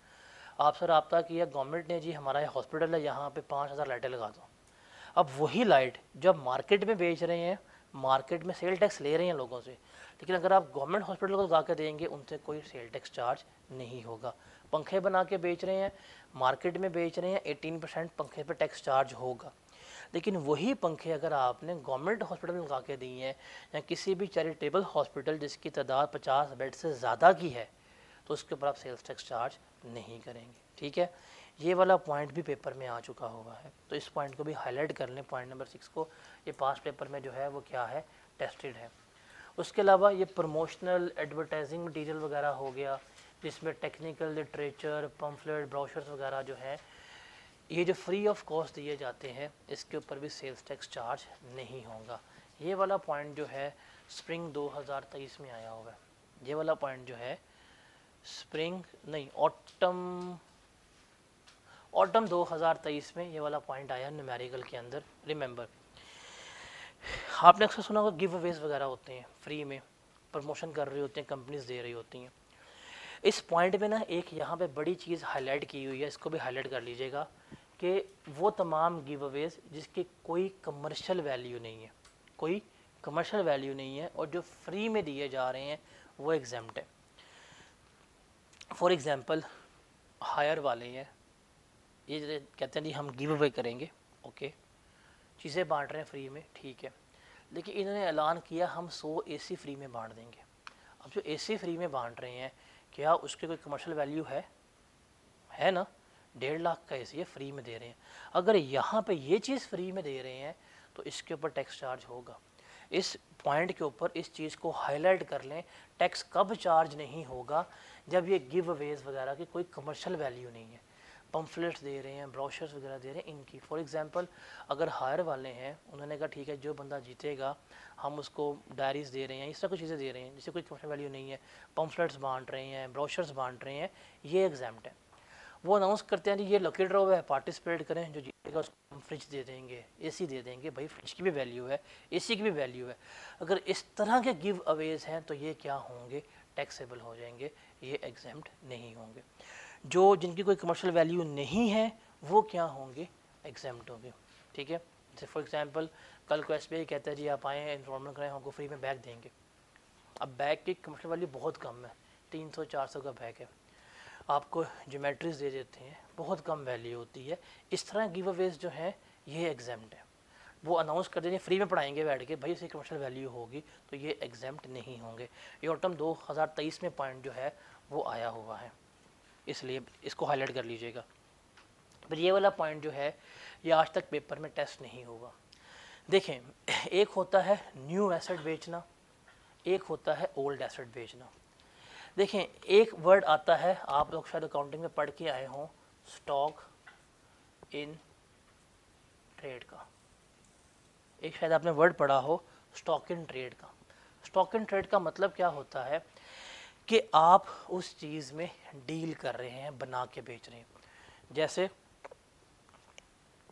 आपसे रब्ता किया गवर्नमेंट ने, जी हमारा हॉस्पिटल है, यहाँ पे 5000 लाइटें लगा दो। अब वही लाइट जब मार्केट में बेच रहे हैं, मार्केट में सेल टैक्स ले रहे हैं लोगों से, लेकिन अगर आप गवर्नमेंट हॉस्पिटल को लगा के देंगे उनसे कोई सेल टैक्स चार्ज नहीं होगा। पंखे बना के बेच रहे हैं, मार्केट में बेच रहे हैं, 18% पंखे पे टैक्स चार्ज होगा। लेकिन वही पंखे अगर आपने गवर्नमेंट हॉस्पिटल में लगा के दिए हैं या किसी भी चैरिटेबल हॉस्पिटल जिसकी तादाद 50 बेड से ज़्यादा की है, तो उसके ऊपर आप सेल्स टैक्स चार्ज नहीं करेंगे। ठीक है, ये वाला पॉइंट भी पेपर में आ चुका हुआ है, तो इस पॉइंट को भी हाईलाइट कर लें, पॉइंट नंबर 6 को। ये पास्ट पेपर में जो है वो क्या है, टेस्टेड है। उसके अलावा ये प्रमोशनल एडवर्टाइजिंग मटीरियल वगैरह हो गया, जिसमें टेक्निकल लिटरेचर, पम्फलेट, ब्रोशर्स वगैरह जो है, ये जो फ्री ऑफ कॉस्ट दिए जाते हैं, इसके ऊपर भी सेल्स टैक्स चार्ज नहीं होगा। ये वाला पॉइंट जो है स्प्रिंग 2023 में आया हुआ है। ये वाला पॉइंट जो है स्प्रिंग नहीं, ऑटम 2023 में ये वाला पॉइंट आया न्यूमेरिकल के अंदर। रिमेंबर, आपने अक्सर सुना होगा गिव अवेज वगैरह होते हैं, फ्री में प्रमोशन कर रही होती हैं, कंपनीज दे रही होती हैं। इस पॉइंट में ना एक यहाँ पे बड़ी चीज़ हाईलाइट की हुई है, इसको भी हाईलाइट कर लीजिएगा कि वो तमाम गिव अवेज जिसकी कोई कमर्शियल वैल्यू नहीं है, कोई कमर्शियल वैल्यू नहीं है, और जो फ्री में दिए जा रहे हैं वो एग्जाम्प्ट है। फॉर एग्ज़ाम्पल हायर वाले हैं, ये कहते हैं जी हम गिव अवे करेंगे, ओके, चीज़ें बांट रहे हैं फ्री में, ठीक है, लेकिन इन्होंने ऐलान किया हम 100 एसी फ्री में बांट देंगे। अब जो एसी फ्री में बांट रहे हैं, क्या उसकी कोई कमर्शियल वैल्यू है ना? 1.5 लाख का एसी है, फ्री में दे रहे हैं। अगर यहाँ पे ये चीज़ फ्री में दे रहे हैं तो इसके ऊपर टैक्स चार्ज होगा। इस पॉइंट के ऊपर इस चीज़ को हाईलाइट कर लें, टैक्स कब चार्ज नहीं होगा, जब ये गिव अवेज वगैरह की कोई कमर्शियल वैल्यू नहीं है, पम्फलेट्स दे रहे हैं, ब्रोशर्स वगैरह दे रहे हैं इनकी। फॉर एग्जांपल अगर हायर वाले हैं, उन्होंने कहा ठीक है जो बंदा जीतेगा हम उसको डायरीज दे रहे हैं, इस तरह कुछ चीज़ें दे रहे हैं जिससे कोई कमर्शियल वैल्यू नहीं है, पम्फलेट्स बांट रहे हैं, ब्रोशर्स बांट रहे हैं, ये एग्जाम्प्ट है। वो अनाउंस करते हैं जी ये लकी ड्रॉ है, पार्टिसिपेट करें, जो जीतेगा उसको हम फ्रिज दे देंगे, एसी दे देंगे। भाई फ्रिज की भी वैल्यू है, एसी की भी वैल्यू है। अगर इस तरह के गिव अवेज हैं तो ये क्या होंगे, टैक्सेबल हो जाएंगे, ये एग्जाम्प्ट नहीं होंगे। जो जिनकी कोई कमर्शियल वैल्यू नहीं है वो क्या होंगे, एग्जाम्प्ट होंगे। ठीक है, जैसे फॉर एग्जांपल कल को SBI कहता है जी आप आएँ इन्फॉर्मेशन करें, हमको फ्री में बैग देंगे। अब बैग की कमर्शियल वैल्यू बहुत कम है, 300-400 का बैग है, आपको ज्योमेट्रीज दे देते हैं, बहुत कम वैल्यू होती है। इस तरह गिव अवेज जो है ये एग्जाम्प्ट है। वो अनाउंस कर देंगे फ्री में पढ़ाएंगे बैठ के, भाई इसकी कमर्शियल वैल्यू होगी, तो ये एग्जाम्प्ट नहीं होंगे। ये ऑटम 2023 में पॉइंट जो है वो आया हुआ है, इसलिए इसको हाईलाइट कर लीजिएगा। फिर ये वाला पॉइंट जो है ये आज तक पेपर में टेस्ट नहीं हुआ। देखें, एक होता है न्यू एसेट बेचना, एक होता है ओल्ड एसेट बेचना। देखें, एक वर्ड आता है, आप लोग शायद अकाउंटिंग में पढ़ के आए हों, स्टॉक इन ट्रेड का। एक शायद आपने वर्ड पढ़ा हो स्टॉक इन ट्रेड का। स्टॉक इन ट्रेड का मतलब क्या होता है कि आप उस चीज़ में डील कर रहे हैं, बना के बेच रहे हैं। जैसे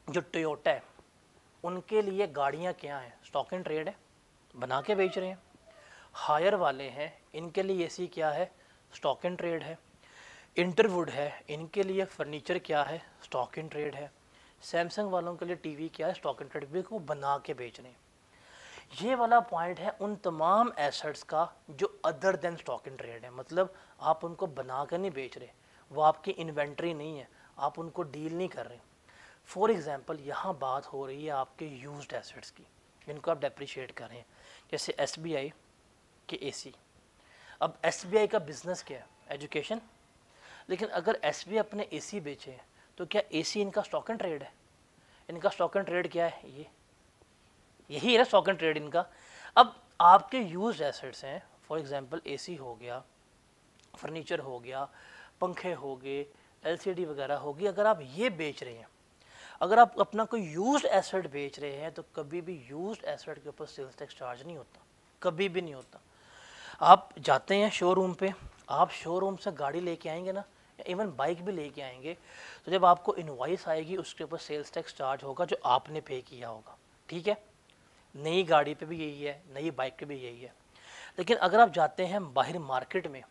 जो टोयोटा है उनके लिए गाड़ियाँ क्या हैं, स्टॉक इन ट्रेड है, बना के बेच रहे हैं। हायर वाले हैं, इनके लिए एसी क्या है, स्टॉक इन ट्रेड है। इंटरवुड है, इनके लिए फर्नीचर क्या है, स्टॉक इन ट्रेड है। सैमसंग वालों के लिए टीवी क्या है, स्टॉक इन ट्रेड, भी को बना के बेच रहे हैं। ये वाला पॉइंट है उन तमाम एसेट्स का जो other than stock in trade है, मतलब आप उनको बना कर नहीं बेच रहे, वो आपकी इन्वेंट्री नहीं है, आप उनको डील नहीं कर रहे। फॉर एग्जांपल यहाँ बात हो रही है आपके यूज्ड एसेट्स की, जिनको आप डेप्रिशिएट कर रहे हैं, जैसे SBI के AC। अब SBI का बिजनेस क्या है, एजुकेशन, लेकिन अगर SBI अपने AC बेचे तो क्या AC इनका स्टॉक एंड ट्रेड है? इनका स्टॉक एंड ट्रेड क्या है, ये यही है ना स्टॉक एंड ट्रेड इनका। अब आपके यूज एसेट्स हैं, फॉर एग्जांपल AC हो गया, फर्नीचर हो गया, पंखे हो गए, LCD वगैरह होगी, अगर आप ये बेच रहे हैं, अगर आप अपना कोई यूज्ड एसेट बेच रहे हैं तो कभी भी यूज्ड एसेट के ऊपर सेल्स टैक्स चार्ज नहीं होता, कभी भी नहीं होता। आप जाते हैं शोरूम पे, आप शोरूम से गाड़ी लेके आएंगे ना, या इवन बाइक भी लेके आएंगे, तो जब आपको इनवॉइस आएगी उसके ऊपर सेल्स टैक्स चार्ज होगा जो आपने पे किया होगा। ठीक है, नई गाड़ी पे भी यही है, नई बाइक पे भी यही है। लेकिन अगर आप जाते हैं बाहर मार्केट में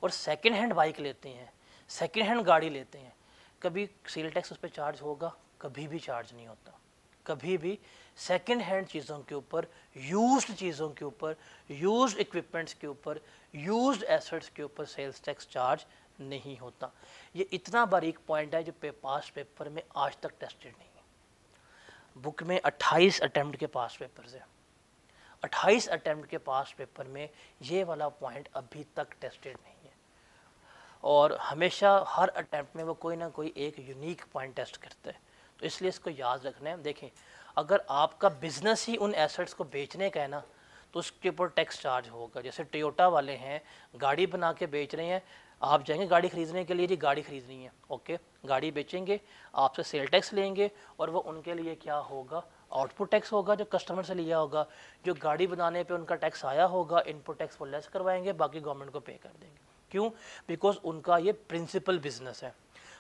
और सेकेंड हैंड बाइक लेते हैं, सेकेंड हैंड गाड़ी लेते हैं, कभी सेल टैक्स उस पर चार्ज होगा? कभी भी चार्ज नहीं होता। कभी भी सेकेंड हैंड चीज़ों के ऊपर, यूज्ड चीज़ों के ऊपर, यूज्ड इक्विपमेंट्स के ऊपर, यूज्ड एसेट्स के ऊपर सेल्स टैक्स चार्ज नहीं होता। ये इतना बारीक पॉइंट है जो पास पेपर में आज तक टेस्टेड नहीं है। बुक में 28 अटेम्प्ट के पास पेपर से, 28 अटेम्प्ट के पास पेपर में ये वाला पॉइंट अभी तक टेस्टेड नहीं है। और हमेशा हर अटेम्प्ट में वो कोई ना कोई एक यूनिक पॉइंट टेस्ट करता है, तो इसलिए इसको याद रखना है। देखें, अगर आपका बिजनेस ही उन एसेट्स को बेचने का है ना, तो उसके ऊपर टैक्स चार्ज होगा। जैसे टोयोटा वाले हैं, गाड़ी बना के बेच रहे हैं, आप जाएंगे गाड़ी खरीदने के लिए, जी गाड़ी खरीदनी है, ओके, गाड़ी बेचेंगे, आपसे सेल टैक्स लेंगे, और वो उनके लिए क्या होगा? आउटपुट टैक्स होगा जो कस्टमर से लिया होगा। जो गाड़ी बनाने पे उनका टैक्स आया होगा, इनपुट टैक्स वो लेस करवाएंगे, बाकी गवर्नमेंट को पे कर देंगे। क्यों? बिकॉज उनका ये प्रिंसिपल बिजनेस है।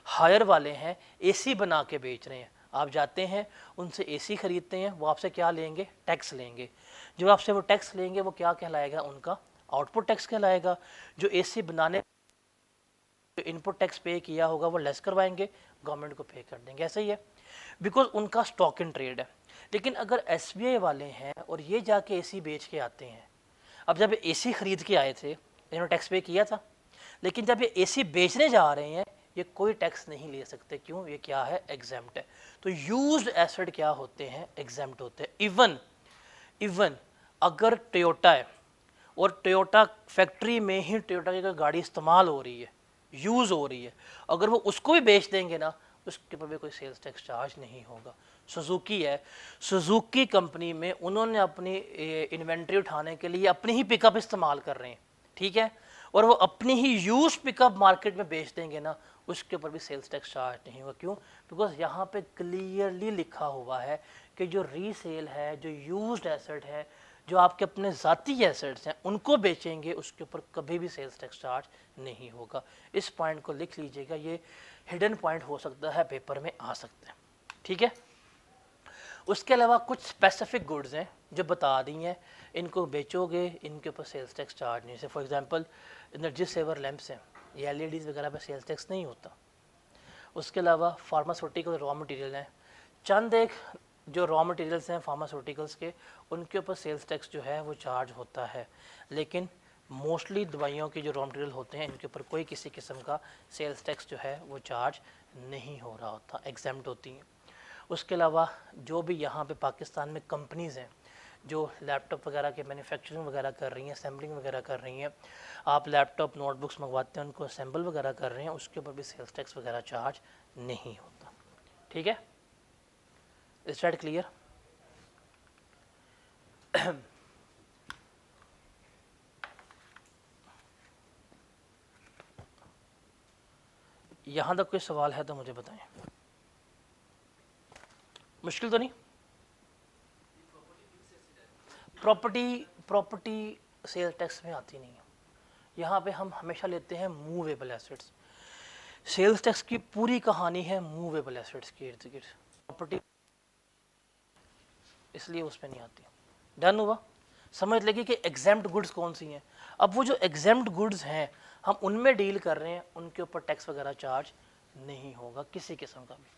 हायर वाले हैं, एसी बना के बेच रहे हैं, आप जाते हैं उनसे एसी खरीदते हैं, वो आपसे क्या लेंगे? टैक्स लेंगे। जो आपसे वो टैक्स लेंगे वो क्या कहलाएगा? उनका आउटपुट टैक्स कहलाएगा। जो एसी बनाने इनपुट टैक्स पे किया होगा वो लेस करवाएंगे, गवर्नमेंट को पे कर देंगे। ऐसा ही है, बिकॉज उनका स्टॉक इन ट्रेड है। लेकिन अगर एसबीआई वाले हैं और ये जाके एसी बेच के आते हैं, अब जब एसी खरीद के आए थे इन्होंने टैक्स पे किया था, लेकिन जब ये एसी बेचने जा रहे हैं ये कोई टैक्स नहीं ले सकते। क्यों? ये क्या है? एग्जेम्प्ट है। तो यूज्ड एसेट क्या होते हैं? एग्जेम्प्ट होते हैं। इवन अगर टोयोटा है और टोयोटा फैक्ट्री में ही टोयोटा की गाड़ी इस्तेमाल हो रही है, यूज़ हो रही है, अगर वो उसको भी बेच देंगे ना, उसके ऊपर भी कोई सेल्स टैक्स चार्ज नहीं होगा। सुजुकी है, सुजुकी कंपनी में उन्होंने अपनी इन्वेंट्री उठाने के लिए अपनी ही पिकअप इस्तेमाल कर रहे हैं, ठीक है, और वो अपनी ही यूज पिकअप मार्केट में बेच देंगे ना, उसके ऊपर भी सेल्स टैक्स चार्ज नहीं होगा। क्यों? बिकॉज यहाँ पे क्लियरली लिखा हुआ है कि जो रीसेल है, जो यूज्ड एसेट है, जो आपके अपने ज़ाती एसेट्स हैं, उनको बेचेंगे, उसके ऊपर कभी भी सेल्स टैक्स चार्ज नहीं होगा। इस पॉइंट को लिख लीजिएगा, ये हिडन पॉइंट हो सकता है, पेपर में आ सकते हैं, ठीक है। उसके अलावा कुछ स्पेसिफिक गुड्स हैं जो बता दी हैं, इनको बेचोगे, इनके ऊपर सेल्स टैक्स चार्ज नहीं। जैसे for example energy saver lamps हैं, ये एलईडीज़ वगैरह पे सेल्स टैक्स नहीं होता। उसके अलावा फार्मास्यूटिकल रॉ मटेरियल हैं, चंद एक जो रॉ मटेरियल्स हैं फार्मास्यूटिकल्स के, उनके ऊपर सेल्स टैक्स जो है वो चार्ज होता है। लेकिन मोस्टली दवाइयों के जो रॉ मटेरियल होते हैं इनके ऊपर कोई किसी किस्म का सेल्स टैक्स जो है वो चार्ज नहीं हो रहा होता, एग्जेम्प्ट होती हैं। उसके अलावा जो भी यहाँ पे पाकिस्तान में कंपनीज़ हैं जो लैपटॉप वगैरह के मैन्युफैक्चरिंग वगैरह कर रही हैं, असेंबलिंग वगैरह कर रही हैं, आप लैपटॉप नोटबुक्स मंगवाते हैं, उनको असेंबल वगैरह कर रहे हैं, उसके ऊपर भी सेल्स टैक्स वगैरह चार्ज नहीं होता, ठीक है। Is that clear? यहाँ तक कोई सवाल है तो मुझे बताएं, मुश्किल तो नहीं? प्रॉपर्टी सेल टैक्स में आती नहीं है। यहाँ पे हम हमेशा लेते हैं मूवेबल एसेट्स। सेल्स टैक्स की पूरी कहानी है मूवेबल एसेट्स के इर्द गिर्द, प्रॉपर्टी इसलिए उस पर नहीं आती। डन हुआ? समझ लगी कि एग्जेम्प्ट गुड्स कौन सी हैं। अब वो जो एग्जेम्प्ट गुड्स हैं हम उनमें डील कर रहे हैं, उनके ऊपर टैक्स वगैरह चार्ज नहीं होगा किसी किस्म का भी।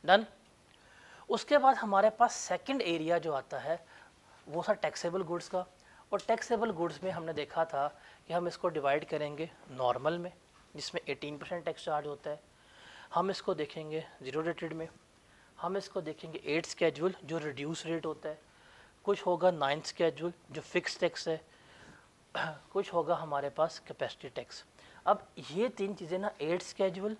डन? उसके बाद हमारे पास सेकंड एरिया जो आता है वो था टैक्सेबल गुड्स का। और टैक्सेबल गुड्स में हमने देखा था कि हम इसको डिवाइड करेंगे नॉर्मल में, जिसमें 18% टैक्स चार्ज होता है, हम इसको देखेंगे ज़ीरो रेटेड में, हम इसको देखेंगे 8 स्केड्यूल जो रिड्यूस रेट होता है, कुछ होगा 9 स्केड्यूल जो फिक्स टैक्स है, कुछ होगा हमारे पास कैपेसिटी टैक्स। अब ये तीन चीज़ें ना 8 स्केड्यूल,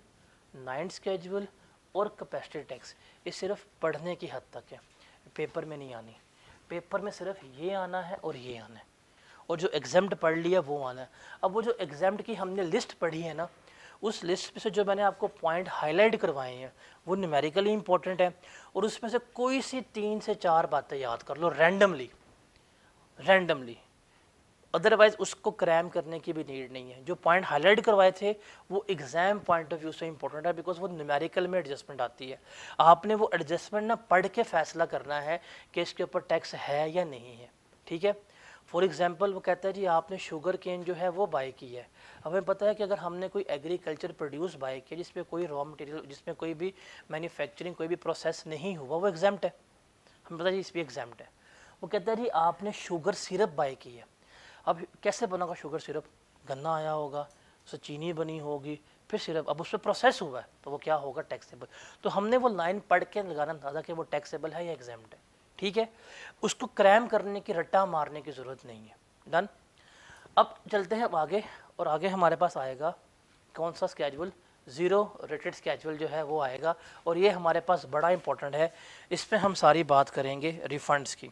9 स्केड्यूल और कैपेसिटी टैक्स, ये सिर्फ पढ़ने की हद तक है, पेपर में नहीं आनी। पेपर में सिर्फ ये आना है और ये आना है, और जो एग्जेम्प्ट पढ़ लिया वो आना है। अब वो जो एग्जेम्प्ट की हमने लिस्ट पढ़ी है ना, उस लिस्ट में से जो मैंने आपको पॉइंट हाईलाइट करवाए हैं वो न्यूमेरिकली इंपॉर्टेंट है, और उसमें से कोई सी 3 से 4 बातें याद कर लो रैंडमली, अदरवाइज उसको क्रैम करने की भी नीड नहीं है। जो पॉइंट हाईलाइट करवाए थे वो एग्जाम पॉइंट ऑफ व्यू से इंपॉर्टेंट है, बिकॉज वो न्यूमेरिकल में एडजस्टमेंट आती है। आपने वो एडजस्टमेंट ना पढ़ के फैसला करना है कि इसके ऊपर टैक्स है या नहीं है, ठीक है। फॉर एग्जांपल वो कहता है जी आपने शुगर केन जो है वो बाय की है। हमें पता है कि अगर हमने कोई एग्रीकल्चर प्रोड्यूस बाय किया जिसमें कोई रॉ मटेरियल, जिसमें कोई भी मैन्युफैक्चरिंग, कोई भी प्रोसेस नहीं हुआ, वो एग्जाम्प्ट है, हमें पता है जी इस भी एग्जाम्प्ट है। वो कहता है जी आपने शुगर सिरप बाय की है। अब कैसे बना शुगर सिरप? गन्ना आया होगा, उससे चीनी बनी होगी, फिर सिरप, अब उस पर प्रोसेस हुआ है, तो वो क्या होगा? टैक्सेबल। तो हमने वो लाइन पढ़ के लगाना था कि वो टैक्सेबल है या एग्जाम्प्ट है। ठीक है, उसको क्रैम करने की, रट्टा मारने की ज़रूरत नहीं है। डन। अब चलते हैं अब आगे, और आगे हमारे पास आएगा कौन सा स्केड्यूल? ज़ीरो रेटेड स्केड्यूल जो है वो आएगा, और ये हमारे पास बड़ा इंपॉर्टेंट है। इस पर हम सारी बात करेंगे रिफंड्स की।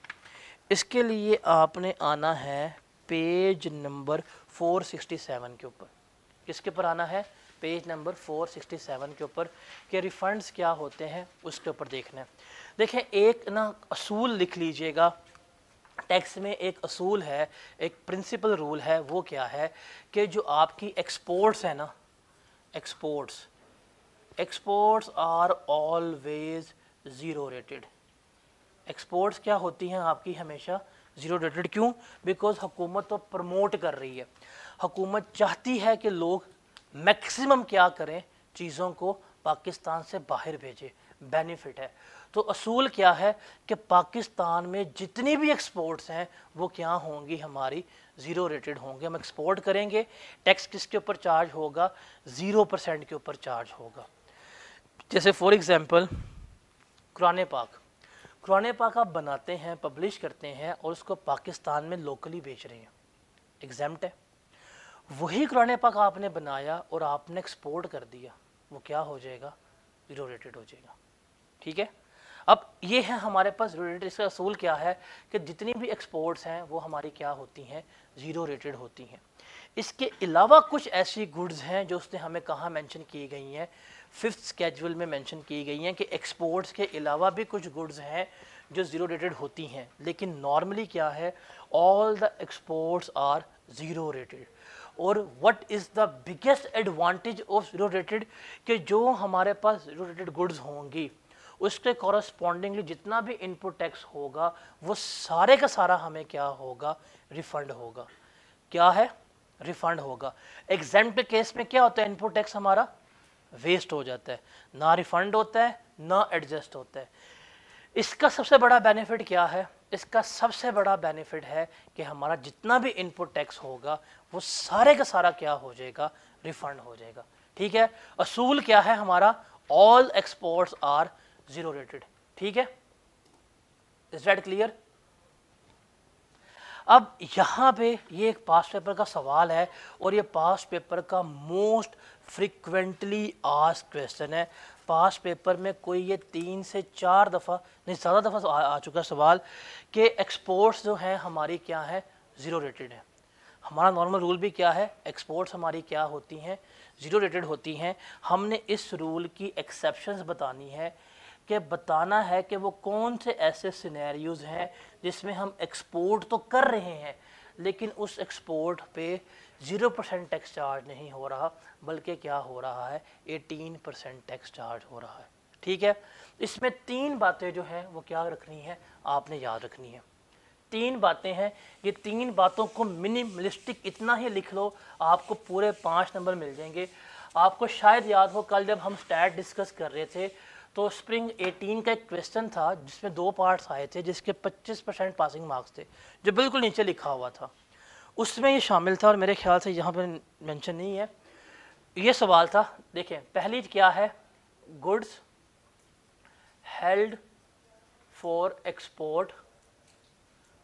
इसके लिए आपने आना है पेज नंबर 467 के ऊपर। किसके ऊपर आना है? पेज नंबर 467 के ऊपर, कि रिफंड्स क्या होते हैं उसके ऊपर देखना है। देखें, एक ना असूल लिख लीजिएगा, टैक्स में एक असूल है, एक प्रिंसिपल रूल है। वो क्या है कि जो आपकी एक्सपोर्ट्स है ना, exports are always zero rated. Exports क्या होती हैं आपकी? हमेशा ज़ीरो रेटेड। क्यों? बिकॉज हुकूमत तो प्रमोट कर रही है, हुकूमत चाहती है कि लोग मैक्सिमम क्या करें, चीज़ों को पाकिस्तान से बाहर भेजें, बेनिफिट है। तो असूल क्या है कि पाकिस्तान में जितनी भी एक्सपोर्ट्स हैं वो क्या होंगी? हमारी ज़ीरो रेटेड होंगे। हम एक्सपोर्ट करेंगे, टैक्स किसके ऊपर चार्ज होगा? 0% के ऊपर चार्ज होगा। जैसे फॉर एग्जांपल कुरान पाक आप बनाते हैं, पब्लिश करते हैं, और उसको पाकिस्तान में लोकली बेच रहे हैं, एग्जाम्प्ट है। वही कुरान पाक आपने बनाया और आपने एक्सपोर्ट कर दिया, वो क्या हो जाएगा? ज़ीरो रेटेड हो जाएगा। ठीक है, अब ये है हमारे पास ज़ीरो रेटेड। इसका असूल क्या है कि जितनी भी एक्सपोर्ट्स हैं वो हमारी क्या होती हैं? ज़ीरो रेटेड होती हैं। इसके अलावा कुछ ऐसी गुड्स हैं जो उसने हमें कहाँ मेंशन की गई हैं? 5th स्केड्यूल में मेंशन की गई हैं कि एक्सपोर्ट्स के अलावा भी कुछ गुड्स हैं जो ज़ीरो रेटेड होती हैं। लेकिन नॉर्मली क्या है? All the exports are zero rated. और what is the biggest advantage of zero rated? कि जो हमारे पास ज़ीरो रेटेड गुड्स होंगी उसके कॉरस्पॉन्डिंगली जितना भी इनपुट टैक्स होगा वो सारे का सारा हमें क्या होगा? रिफंड होगा। क्या है? रिफंड होगा। एग्जाम्प्ट केस में क्या होता है? इनपुट टैक्स हमारा वेस्ट हो जाता है, ना रिफंड होता है ना एडजस्ट होता है। इसका सबसे बड़ा बेनिफिट क्या है? इसका सबसे बड़ा बेनिफिट है कि हमारा जितना भी इनपुट टैक्स होगा वो सारे का सारा क्या हो जाएगा? रिफंड हो जाएगा। ठीक है, असूल क्या है हमारा? All exports are zero rated. ठीक है, इज दैट क्लियर? अब यहाँ पे ये एक पास्ट पेपर का सवाल है, और ये पास्ट पेपर का मोस्ट फ्रिक्वेंटली आस्क्ड क्वेश्चन है। पास्ट पेपर में कोई ये 3 से 4 दफ़ा, नहीं ज़्यादा दफ़ा आ चुका सवाल कि एक्सपोर्ट्स जो हैं हमारी क्या है? ज़ीरो रेटेड है। हमारा नॉर्मल रूल भी क्या है? एक्सपोर्ट्स हमारी क्या होती हैं? ज़ीरो रेटेड होती हैं। हमने इस रूल की एक्सेप्शंस बतानी है, कि बताना है कि वो कौन से ऐसे सिनेरियोज़ हैं जिसमें हम एक्सपोर्ट तो कर रहे हैं लेकिन उस एक्सपोर्ट पे 0% टैक्स चार्ज नहीं हो रहा, बल्कि क्या हो रहा है? 18% टैक्स चार्ज हो रहा है। ठीक है, इसमें 3 बातें जो हैं वो क्या रखनी है? आपने याद रखनी है। 3 बातें हैं, ये 3 बातों को मिनिमलिस्टिक इतना ही लिख लो, आपको पूरे 5 नंबर मिल जाएंगे। आपको शायद याद हो कल जब हम स्टैट डिस्कस कर रहे थे तो स्प्रिंग 18 का एक क्वेश्चन था जिसमें 2 पार्ट्स आए थे, जिसके 25% पासिंग मार्क्स थे, जो बिल्कुल नीचे लिखा हुआ था, उसमें ये शामिल था, और मेरे ख्याल से यहाँ पर मेंशन नहीं है। ये सवाल था, देखें पहली क्या है? Goods held for export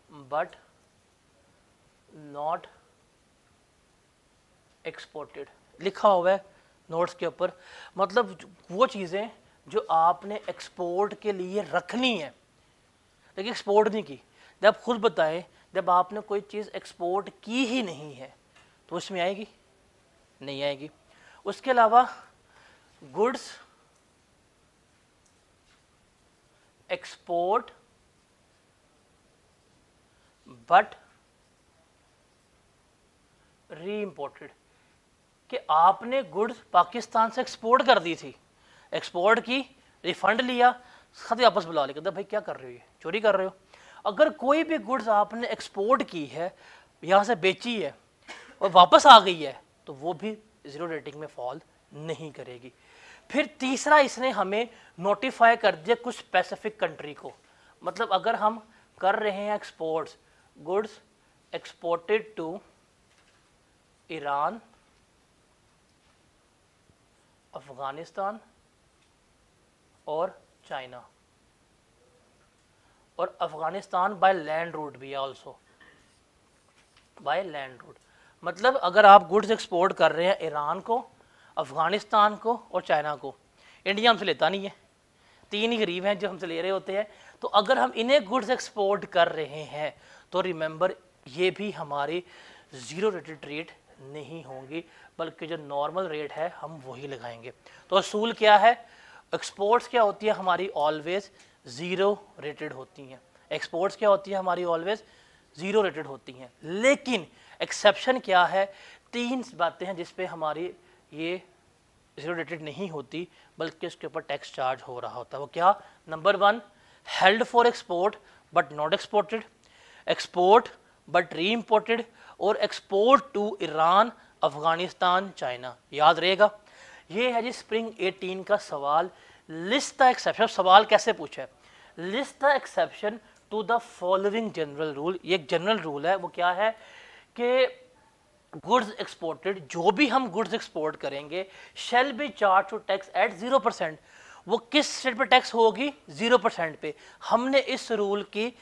but not exported, लिखा हुआ है नोट्स के ऊपर। मतलब वो चीज़ें जो आपने एक्सपोर्ट के लिए रखनी है लेकिन एक्सपोर्ट नहीं की। जब खुद बताएं, जब आपने कोई चीज़ एक्सपोर्ट की ही नहीं है तो उसमें आएगी? नहीं आएगी। उसके अलावा गुड्स एक्सपोर्ट बट री इम्पोर्टेड, कि आपने गुड्स पाकिस्तान से एक्सपोर्ट कर दी थी, एक्सपोर्ट की, रिफंड लिया, साथ ही वापस बुला लिया, भाई क्या कर रहे हो? ये चोरी कर रहे हो। अगर कोई भी गुड्स आपने एक्सपोर्ट की है, यहाँ से बेची है और वापस आ गई है, तो वो भी ज़ीरो रेटिंग में फॉल नहीं करेगी। फिर तीसरा इसने हमें नोटिफाई कर दिया कुछ स्पेसिफिक कंट्री को, मतलब अगर हम कर रहे हैं exports, goods exported to Iran, Afghanistan और चाइना, और अफगानिस्तान बाय लैंड रूट भी है, ऑल्सो बाय लैंड रूट। मतलब अगर आप गुड्स एक्सपोर्ट कर रहे हैं ईरान को, अफगानिस्तान को और चाइना को, इंडिया हमसे लेता नहीं है, तीन ही गरीब हैं जो हमसे ले रहे होते हैं, तो अगर हम इन्हें गुड्स एक्सपोर्ट कर रहे हैं तो रिमेंबर ये भी हमारी ज़ीरो रेटेड रेट नहीं होंगी, बल्कि जो नॉर्मल रेट है हम वही लगाएंगे। तो असूल क्या है, एक्सपोर्ट्स क्या होती है हमारी, ऑलवेज ज़ीरो रेटेड होती हैं। एक्सपोर्ट्स क्या होती है हमारी, ऑलवेज ज़ीरो रेटेड होती हैं। लेकिन एक्सेप्शन क्या है, तीन बातें हैं जिस पे हमारी ये ज़ीरो रेटेड नहीं होती, बल्कि उसके ऊपर टैक्स चार्ज हो रहा होता है। वो क्या, number 1 held for export but not exported, export but reimported, और export to Iran, Afghanistan, China. याद रहेगा, ये है जी स्प्रिंग 18 का सवाल। लिस्ट द एक्सेप्शन, सवाल कैसे पूछा है, list the exception to the following general rule. ये एक जनरल रूल है, वो क्या है कि गुड्स एक्सपोर्टेड, जो भी हम गुड्स एक्सपोर्ट करेंगे, shall be charge to tax at 0%। वो किस रेट पे टैक्स होगी, 0% पे। हमने इस रूल की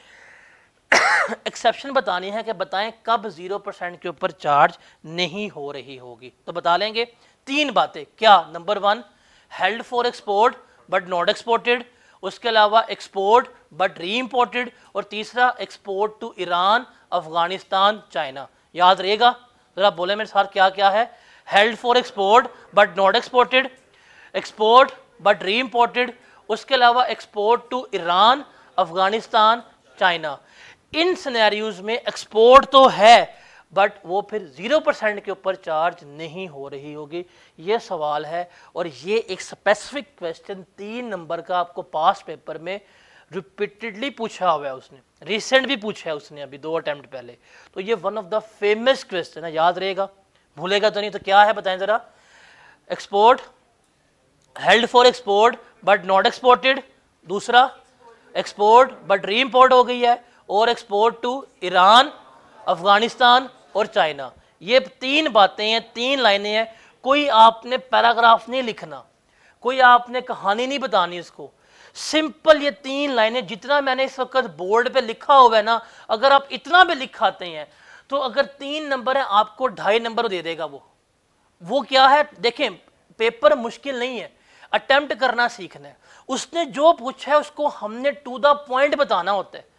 एक्सेप्शन बतानी है कि बताएं कब 0% के ऊपर चार्ज नहीं हो रही होगी। तो बता लेंगे तीन बातें, क्या, number 1 held for export but not exported, उसके अलावा एक्सपोर्ट बट री इम्पोर्टेड, और तीसरा export to Iran, Afghanistan, China. याद रहेगा, जरा बोले मेरे साथ क्या क्या है, held for export but not exported, export but reimported, उसके अलावा export to Iran, Afghanistan, China. इन सिनेरियोज में एक्सपोर्ट तो है बट वो फिर 0% के ऊपर चार्ज नहीं हो रही होगी। ये सवाल है, और ये एक स्पेसिफिक क्वेश्चन 3 नंबर का आपको पास्ट पेपर में रिपीटेडली पूछा हुआ है, उसने रिसेंट भी पूछा है उसने अभी 2 अटेम्प्ट पहले। तो ये one of the famous question है, याद रहेगा, भूलेगा तो नहीं। तो क्या है बताएं जरा, export, held for export but not exported, दूसरा एक्सपोर्ट बट री इम्पोर्ट हो गई है, और एक्सपोर्ट टू ईरान, अफगानिस्तान और चाइना। ये 3 बातें हैं, 3 लाइनें हैं। कोई आपने पैराग्राफ नहीं लिखना, कोई आपने कहानी नहीं बतानी इसको, सिंपल ये 3 लाइनें। जितना मैंने इस वक्त बोर्ड पे लिखा हुआ है ना, अगर आप इतना भी लिखाते हैं तो अगर 3 नंबर है आपको 2.5 नंबर दे देगा। वो क्या है, देखें पेपर मुश्किल नहीं है, अटेम्प्ट करना सीखना है। उसने जो पूछा है उसको हमने टू द पॉइंट बताना होता है,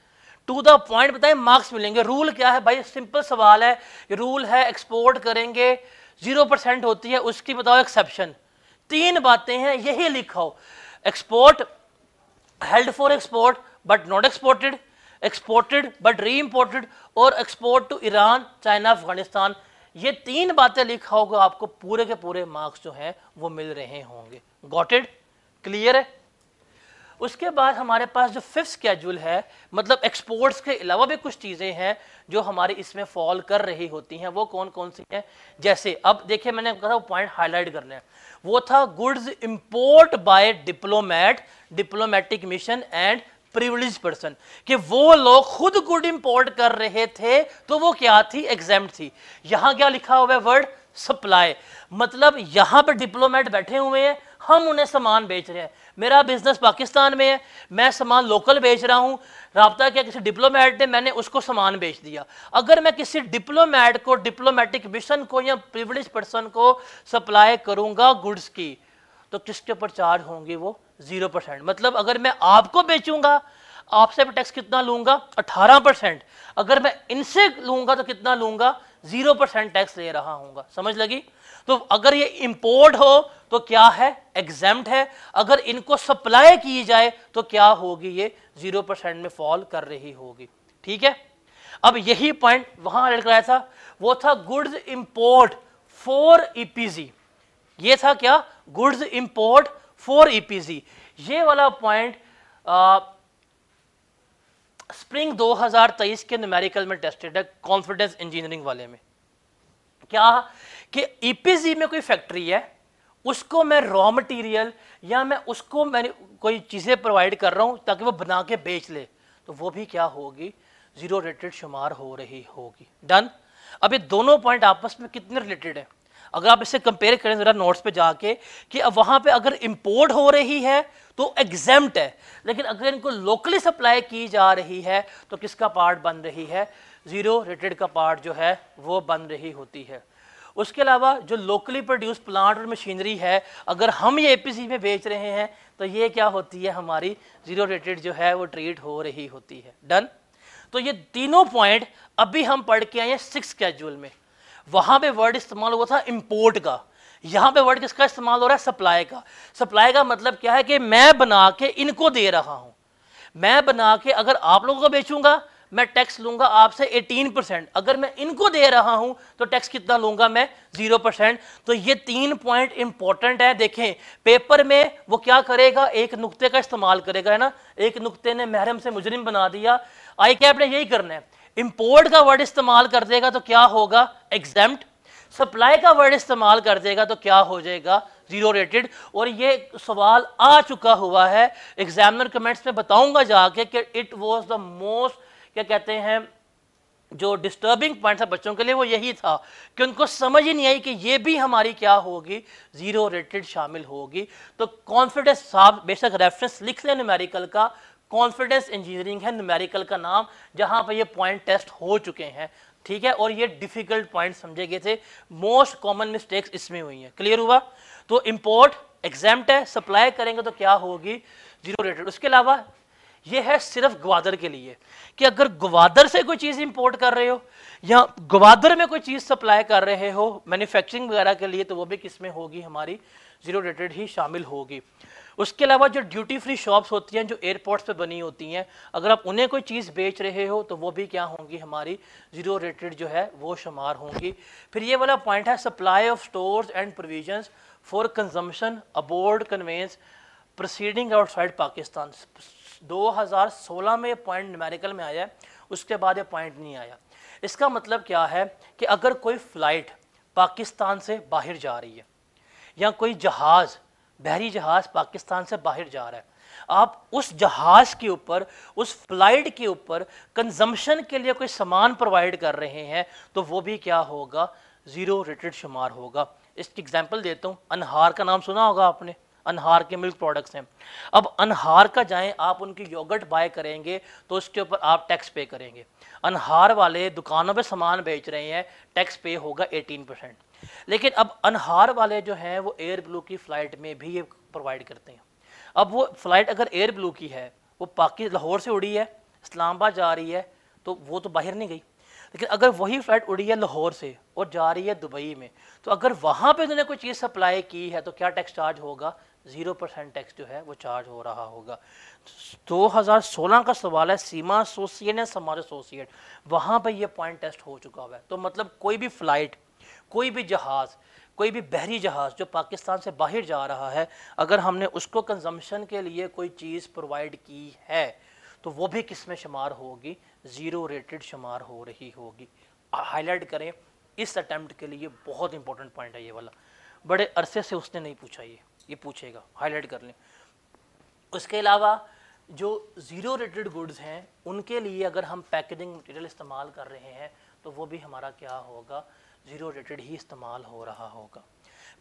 टू द पॉइंट बताएं, मार्क्स मिलेंगे। रूल क्या है भाई, सिंपल सवाल है, रूल है एक्सपोर्ट करेंगे 0% होती है, उसकी बताओ एक्सेप्शन। 3 बातें हैं, यही लिखा हो, export, held for export but not exported, exported but reimported, और export to Iran, China, Afghanistan. ये 3 बातें लिखा होगा, आपको पूरे के पूरे मार्क्स जो हैं वो मिल रहे होंगे। गॉट इट, क्लियर है। उसके बाद हमारे पास जो 5th स्केड्यूल है, मतलब एक्सपोर्ट्स के अलावा भी कुछ चीज़ें हैं जो हमारी इसमें फॉल कर रही होती हैं। वो कौन कौन सी हैं, जैसे अब देखिए मैंने कहा वो पॉइंट हाईलाइट करना है, वो था goods import by diplomat, diplomatic mission and privilege person, कि वो लोग खुद गुड इंपोर्ट कर रहे थे तो वो क्या थी, एग्जेम्प्ट थी। यहाँ क्या लिखा हुआ है, वर्ड सप्लाई, मतलब यहाँ पे डिप्लोमेट बैठे हुए हैं, हम उन्हें सामान बेच रहे हैं। मेरा बिजनेस पाकिस्तान में है, मैं सामान लोकल बेच रहा हूँ, राब्ता किया किसी डिप्लोमेट ने, मैंने उसको सामान बेच दिया। अगर मैं किसी डिप्लोमेट को, डिप्लोमेटिक मिशन को या प्रिविलेज पर्सन को सप्लाई करूँगा गुड्स की, तो किसके ऊपर चार्ज होंगे, वो 0%। मतलब अगर मैं आपको बेचूंगा, आपसे टैक्स कितना लूंगा, 18%। अगर मैं इनसे लूंगा तो कितना लूंगा, 0% टैक्स ले रहा हूँ। समझ लगी। तो अगर ये इंपोर्ट हो तो क्या है, एग्जेम्प्ट है। अगर इनको सप्लाई की जाए तो क्या होगी, ये 0% में फॉल कर रही होगी। ठीक है, अब यही पॉइंट वहां ऐड कराया था, वो था गुड्स इंपोर्ट फॉर ईपीजी। ये था क्या, गुड्स इंपोर्ट फॉर ईपीजी। ये वाला पॉइंट स्प्रिंग 2023 के न्यूमेरिकल में टेस्टेड है कॉन्फिडेंस इंजीनियरिंग वाले में। क्या कि ईपीजी में कोई फैक्ट्री है, उसको मैं रॉ मटेरियल या मैं उसको मैंने कोई चीज़ें प्रोवाइड कर रहा हूँ ताकि वो बना के बेच ले, तो वो भी क्या होगी, जीरो रेटेड शुमार हो रही होगी। डन। अब ये दोनों पॉइंट आपस में कितने रिलेटेड हैं, अगर आप इससे कंपेयर करें ज़रा नोट्स पे जाके कि अब वहाँ पे अगर इंपोर्ट हो रही है तो एग्जेम्प्ट है, लेकिन अगर इनको लोकली सप्लाई की जा रही है तो किसका पार्ट बन रही है, जीरो रेटेड का पार्ट जो है वो बन रही होती है। उसके अलावा जो लोकली प्रोड्यूस प्लांट और मशीनरी है, अगर हम ये एपीसी में बेच रहे हैं तो ये क्या होती है, हमारी जीरो रेटेड जो है वो ट्रीट हो रही होती है। डन। तो ये तीनों पॉइंट अभी हम पढ़ के आए हैं 6 स्केड्यूल में। वहां पे वर्ड इस्तेमाल हुआ था इंपोर्ट का, यहां पे वर्ड किसका इस्तेमाल हो रहा है, सप्लाई का। सप्लाई का मतलब क्या है कि मैं बना के इनको दे रहा हूं, मैं बना के अगर आप लोगों को बेचूंगा मैं टैक्स लूंगा आपसे 18%, अगर मैं इनको दे रहा हूं तो टैक्स कितना लूंगा मैं, 0%। तो ये 3 पॉइंट इंपॉर्टेंट है। देखें पेपर में वो क्या करेगा, एक नुक्ते का इस्तेमाल करेगा, है ना, एक नुक्ते ने महरम से मुजरिम बना दिया, आई कैप ने यही करना है, इंपोर्ट का वर्ड इस्तेमाल कर देगा तो क्या होगा, एग्जेम्प्ट। सप्लाई का वर्ड इस्तेमाल कर देगा तो क्या हो जाएगा, जीरो रेटेड। और ये सवाल आ चुका हुआ है एग्जामिनर कमेंट्स में, बताऊंगा जाके कि इट वाज द मोस्ट, क्या कहते हैं, जो डिस्टर्बिंग पॉइंट था बच्चों के लिए वो यही था कि उनको समझ ही नहीं आई कि ये भी हमारी क्या होगी, जीरो रेटेड शामिल होगी। तो कॉन्फिडेंस, साहब बेशक रेफरेंस लिख लें न्यूमेरिकल का, कॉन्फिडेंस इंजीनियरिंग है न्यूमेरिकल का नाम, जहां पर ये पॉइंट टेस्ट हो चुके हैं, ठीक है। और ये डिफिकल्ट पॉइंट समझे गए थे, मोस्ट कॉमन मिस्टेक्स इसमें हुई हैं। क्लियर हुआ। तो इंपोर्ट एग्जेम्प्ट है, सप्लाई करेंगे तो क्या होगी, जीरो रेटेड। उसके अलावा ये है सिर्फ ग्वादर के लिए कि अगर ग्वादर से कोई चीज़ इंपोर्ट कर रहे हो या ग्वादर में कोई चीज़ सप्लाई कर रहे हो मैन्युफैक्चरिंग वगैरह के लिए, तो वो भी किस में होगी, हमारी जीरो रेटेड ही शामिल होगी। उसके अलावा जो ड्यूटी फ्री शॉप्स होती हैं जो एयरपोर्ट्स पे बनी होती हैं, अगर आप उन्हें कोई चीज़ बेच रहे हो तो वो भी क्या होंगी, हमारी जीरो रेटेड जो है वो शुमार होंगी। फिर ये वाला पॉइंट है supply of stores and provisions for consumption aboard conveyance proceeding outside Pakistan. 2016 में ये पॉइंट न्यूमेरिकल में आया है, उसके बाद ये पॉइंट नहीं आया। इसका मतलब क्या है कि अगर कोई फ्लाइट पाकिस्तान से बाहर जा रही है या कोई जहाज़, बहरी जहाज़ पाकिस्तान से बाहर जा रहा है, आप उस जहाज़ के ऊपर, उस फ्लाइट के ऊपर कंजम्पशन के लिए कोई सामान प्रोवाइड कर रहे हैं तो वो भी क्या होगा, ज़ीरो रेटेड शुमार होगा। इसकी एग्जांपल देता हूँ, अनहार का नाम सुना होगा आपने, अनहार के मिल्क प्रोडक्ट्स हैं। अब अनहार का जाएं आप उनकी योगर्ट बाय करेंगे तो उसके ऊपर आप टैक्स पे करेंगे। अनहार वाले दुकानों पे सामान बेच रहे हैं, टैक्स पे होगा 18%। लेकिन अब अनहार वाले जो हैं वो एयर ब्लू की फ़्लाइट में भी ये प्रोवाइड करते हैं। अब वो फ़्लाइट अगर एयर ब्लू की है, वो लाहौर से उड़ी है, इस्लामाबाद जा रही है, तो वो तो बाहर नहीं गई। लेकिन अगर वही फ्लाइट उड़ी है लाहौर से और जा रही है दुबई में, तो अगर वहाँ पे उन्होंने कोई चीज़ सप्लाई की है तो क्या टैक्स चार्ज होगा, 0% टैक्स जो है वो चार्ज हो रहा होगा। 2016 का सवाल है, सीमा एसोसिएट या समाज एसोसिएट, वहाँ पे ये पॉइंट टेस्ट हो चुका हुआ है। तो मतलब कोई भी फ्लाइट, कोई भी जहाज़, कोई भी बहरी जहाज़ जो पाकिस्तान से बाहर जा रहा है, अगर हमने उसको कंजम्पशन के लिए कोई चीज़ प्रोवाइड की है तो वो भी किस में शुमार होगी, ज़ीरो रेटेड शुमार हो रही होगी। हाईलाइट करें इस अटैम्प्ट के लिए, बहुत इंपॉर्टेंट पॉइंट है ये वाला, बड़े अरसे से उसने नहीं पूछा, ये पूछेगा, हाईलाइट कर लें। उसके अलावा जो ज़ीरो रेटेड गुड्स हैं उनके लिए अगर हम पैकेजिंग मटेरियल इस्तेमाल कर रहे हैं तो वो भी हमारा क्या होगा, ज़ीरो रेटेड ही इस्तेमाल हो रहा होगा।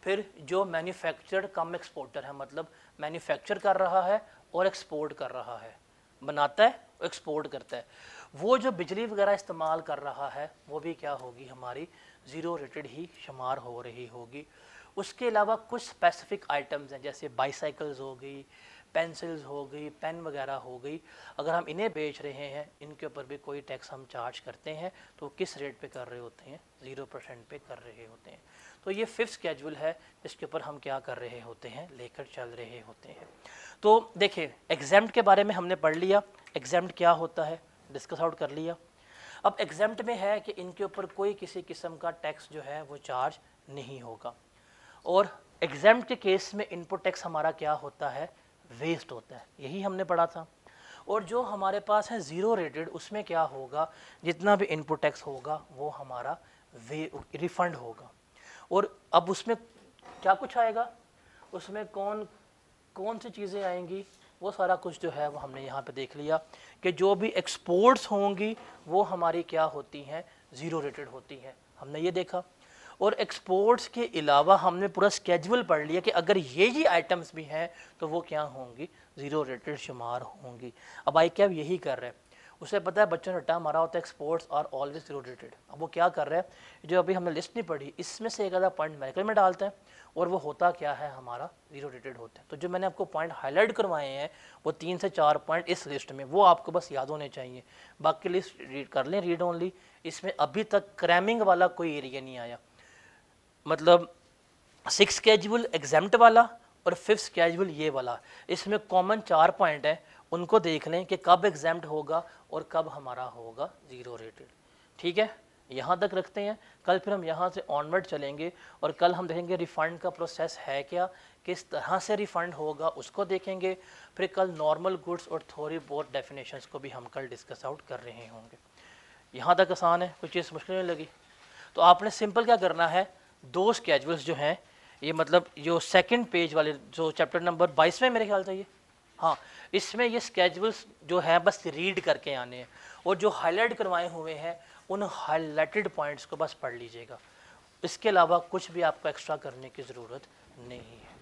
फिर जो मैन्युफैक्चर्ड कम एक्सपोर्टर है, मतलब मैन्युफैक्चर कर रहा है और एक्सपोर्ट कर रहा है, बनाता है एक्सपोर्ट करता है, वो जो बिजली वगैरह इस्तेमाल कर रहा है वो भी क्या होगी, हमारी ज़ीरो रेटेड ही शुमार हो रही होगी। उसके अलावा कुछ स्पेसिफिक आइटम्स हैं जैसे बाईसाइकिल्स हो गई, पेंसिल्स हो गई, पेन वगैरह हो गई, अगर हम इन्हें बेच रहे हैं इनके ऊपर भी कोई टैक्स हम चार्ज करते हैं तो किस रेट पे कर रहे होते हैं, 0% पे कर रहे होते हैं। तो ये 5th स्केड्यूल है जिसके ऊपर हम क्या कर रहे होते हैं, लेकर चल रहे होते हैं। तो देखिए एग्जेम्प्ट के बारे में हमने पढ़ लिया, एग्जेम्प्ट क्या होता है डिस्कस आउट कर लिया। अब एग्जेम्प्ट में है कि इनके ऊपर कोई किसी किस्म का टैक्स जो है वो चार्ज नहीं होगा। और एग्जेम्प्ट के केस में इनपुट टैक्स हमारा क्या होता है, वेस्ट होता है, यही हमने पढ़ा था। और जो हमारे पास है ज़ीरो रेटेड, उसमें क्या होगा, जितना भी इनपुट टैक्स होगा वो हमारा रिफंड होगा। और अब उसमें क्या कुछ आएगा, उसमें कौन कौन सी चीज़ें आएंगी, वो सारा कुछ जो है वो हमने यहाँ पे देख लिया कि जो भी एक्सपोर्ट्स होंगी वो हमारी क्या होती हैं, ज़ीरो रेटेड होती हैं, हमने ये देखा। और एक्सपोर्ट्स के अलावा हमने पूरा स्केड्यूल पढ़ लिया कि अगर ये आइटम्स भी हैं तो वो क्या होंगी, ज़ीरो रेटेड शुमार होंगी। अब आई कैब यही कर रहा है, उसे पता है बच्चों ने रट्टा मारा होता है exports are always zero rated. अब वो क्या कर रहा है, जो अभी हमने लिस्ट नहीं पढ़ी इसमें से एक आधा पॉइंट मेडिकल में डालते हैं और वो होता क्या है, हमारा ज़ीरो रेटेड होता है। तो जो मैंने आपको पॉइंट हाईलाइट करवाए हैं वो 3 से 4 पॉइंट इस लिस्ट में, वो आपको बस याद होने चाहिए। बाकी लिस्ट रीड कर लें, रीड ओनली। इसमें अभी तक क्रैमिंग वाला कोई एरिया नहीं आया, मतलब 6 स्केड्यूल एग्जाम्प्ट वाला और 5th स्केड्यूल ये वाला, इसमें कॉमन 4 पॉइंट है, उनको देख लें कि कब एग्जाम्प्ट होगा और कब हमारा होगा ज़ीरो रेटेड। ठीक है, यहाँ तक रखते हैं। कल फिर हम यहाँ से ऑनवर्ड चलेंगे और कल हम देखेंगे रिफ़ंड का प्रोसेस है क्या, किस तरह से रिफ़ंड होगा उसको देखेंगे। फिर कल नॉर्मल गुड्स और थोड़ी बहुत डेफिनेशंस को भी हम कल डिस्कस आउट कर रहे होंगे। यहाँ तक आसान है, कोई चीज़ मुश्किल नहीं लगी। तो आपने सिंपल क्या करना है, 2 स्केड्यूल्स जो हैं, ये मतलब जो सेकंड पेज वाले जो चैप्टर नंबर 22 में मेरे ख्याल से ये, हाँ, इसमें ये स्केड्यूल्स जो है बस रीड करके आने हैं और जो हाईलाइट करवाए हुए हैं उन हाईलाइटेड पॉइंट्स को बस पढ़ लीजिएगा। इसके अलावा कुछ भी आपको एक्स्ट्रा करने की ज़रूरत नहीं है।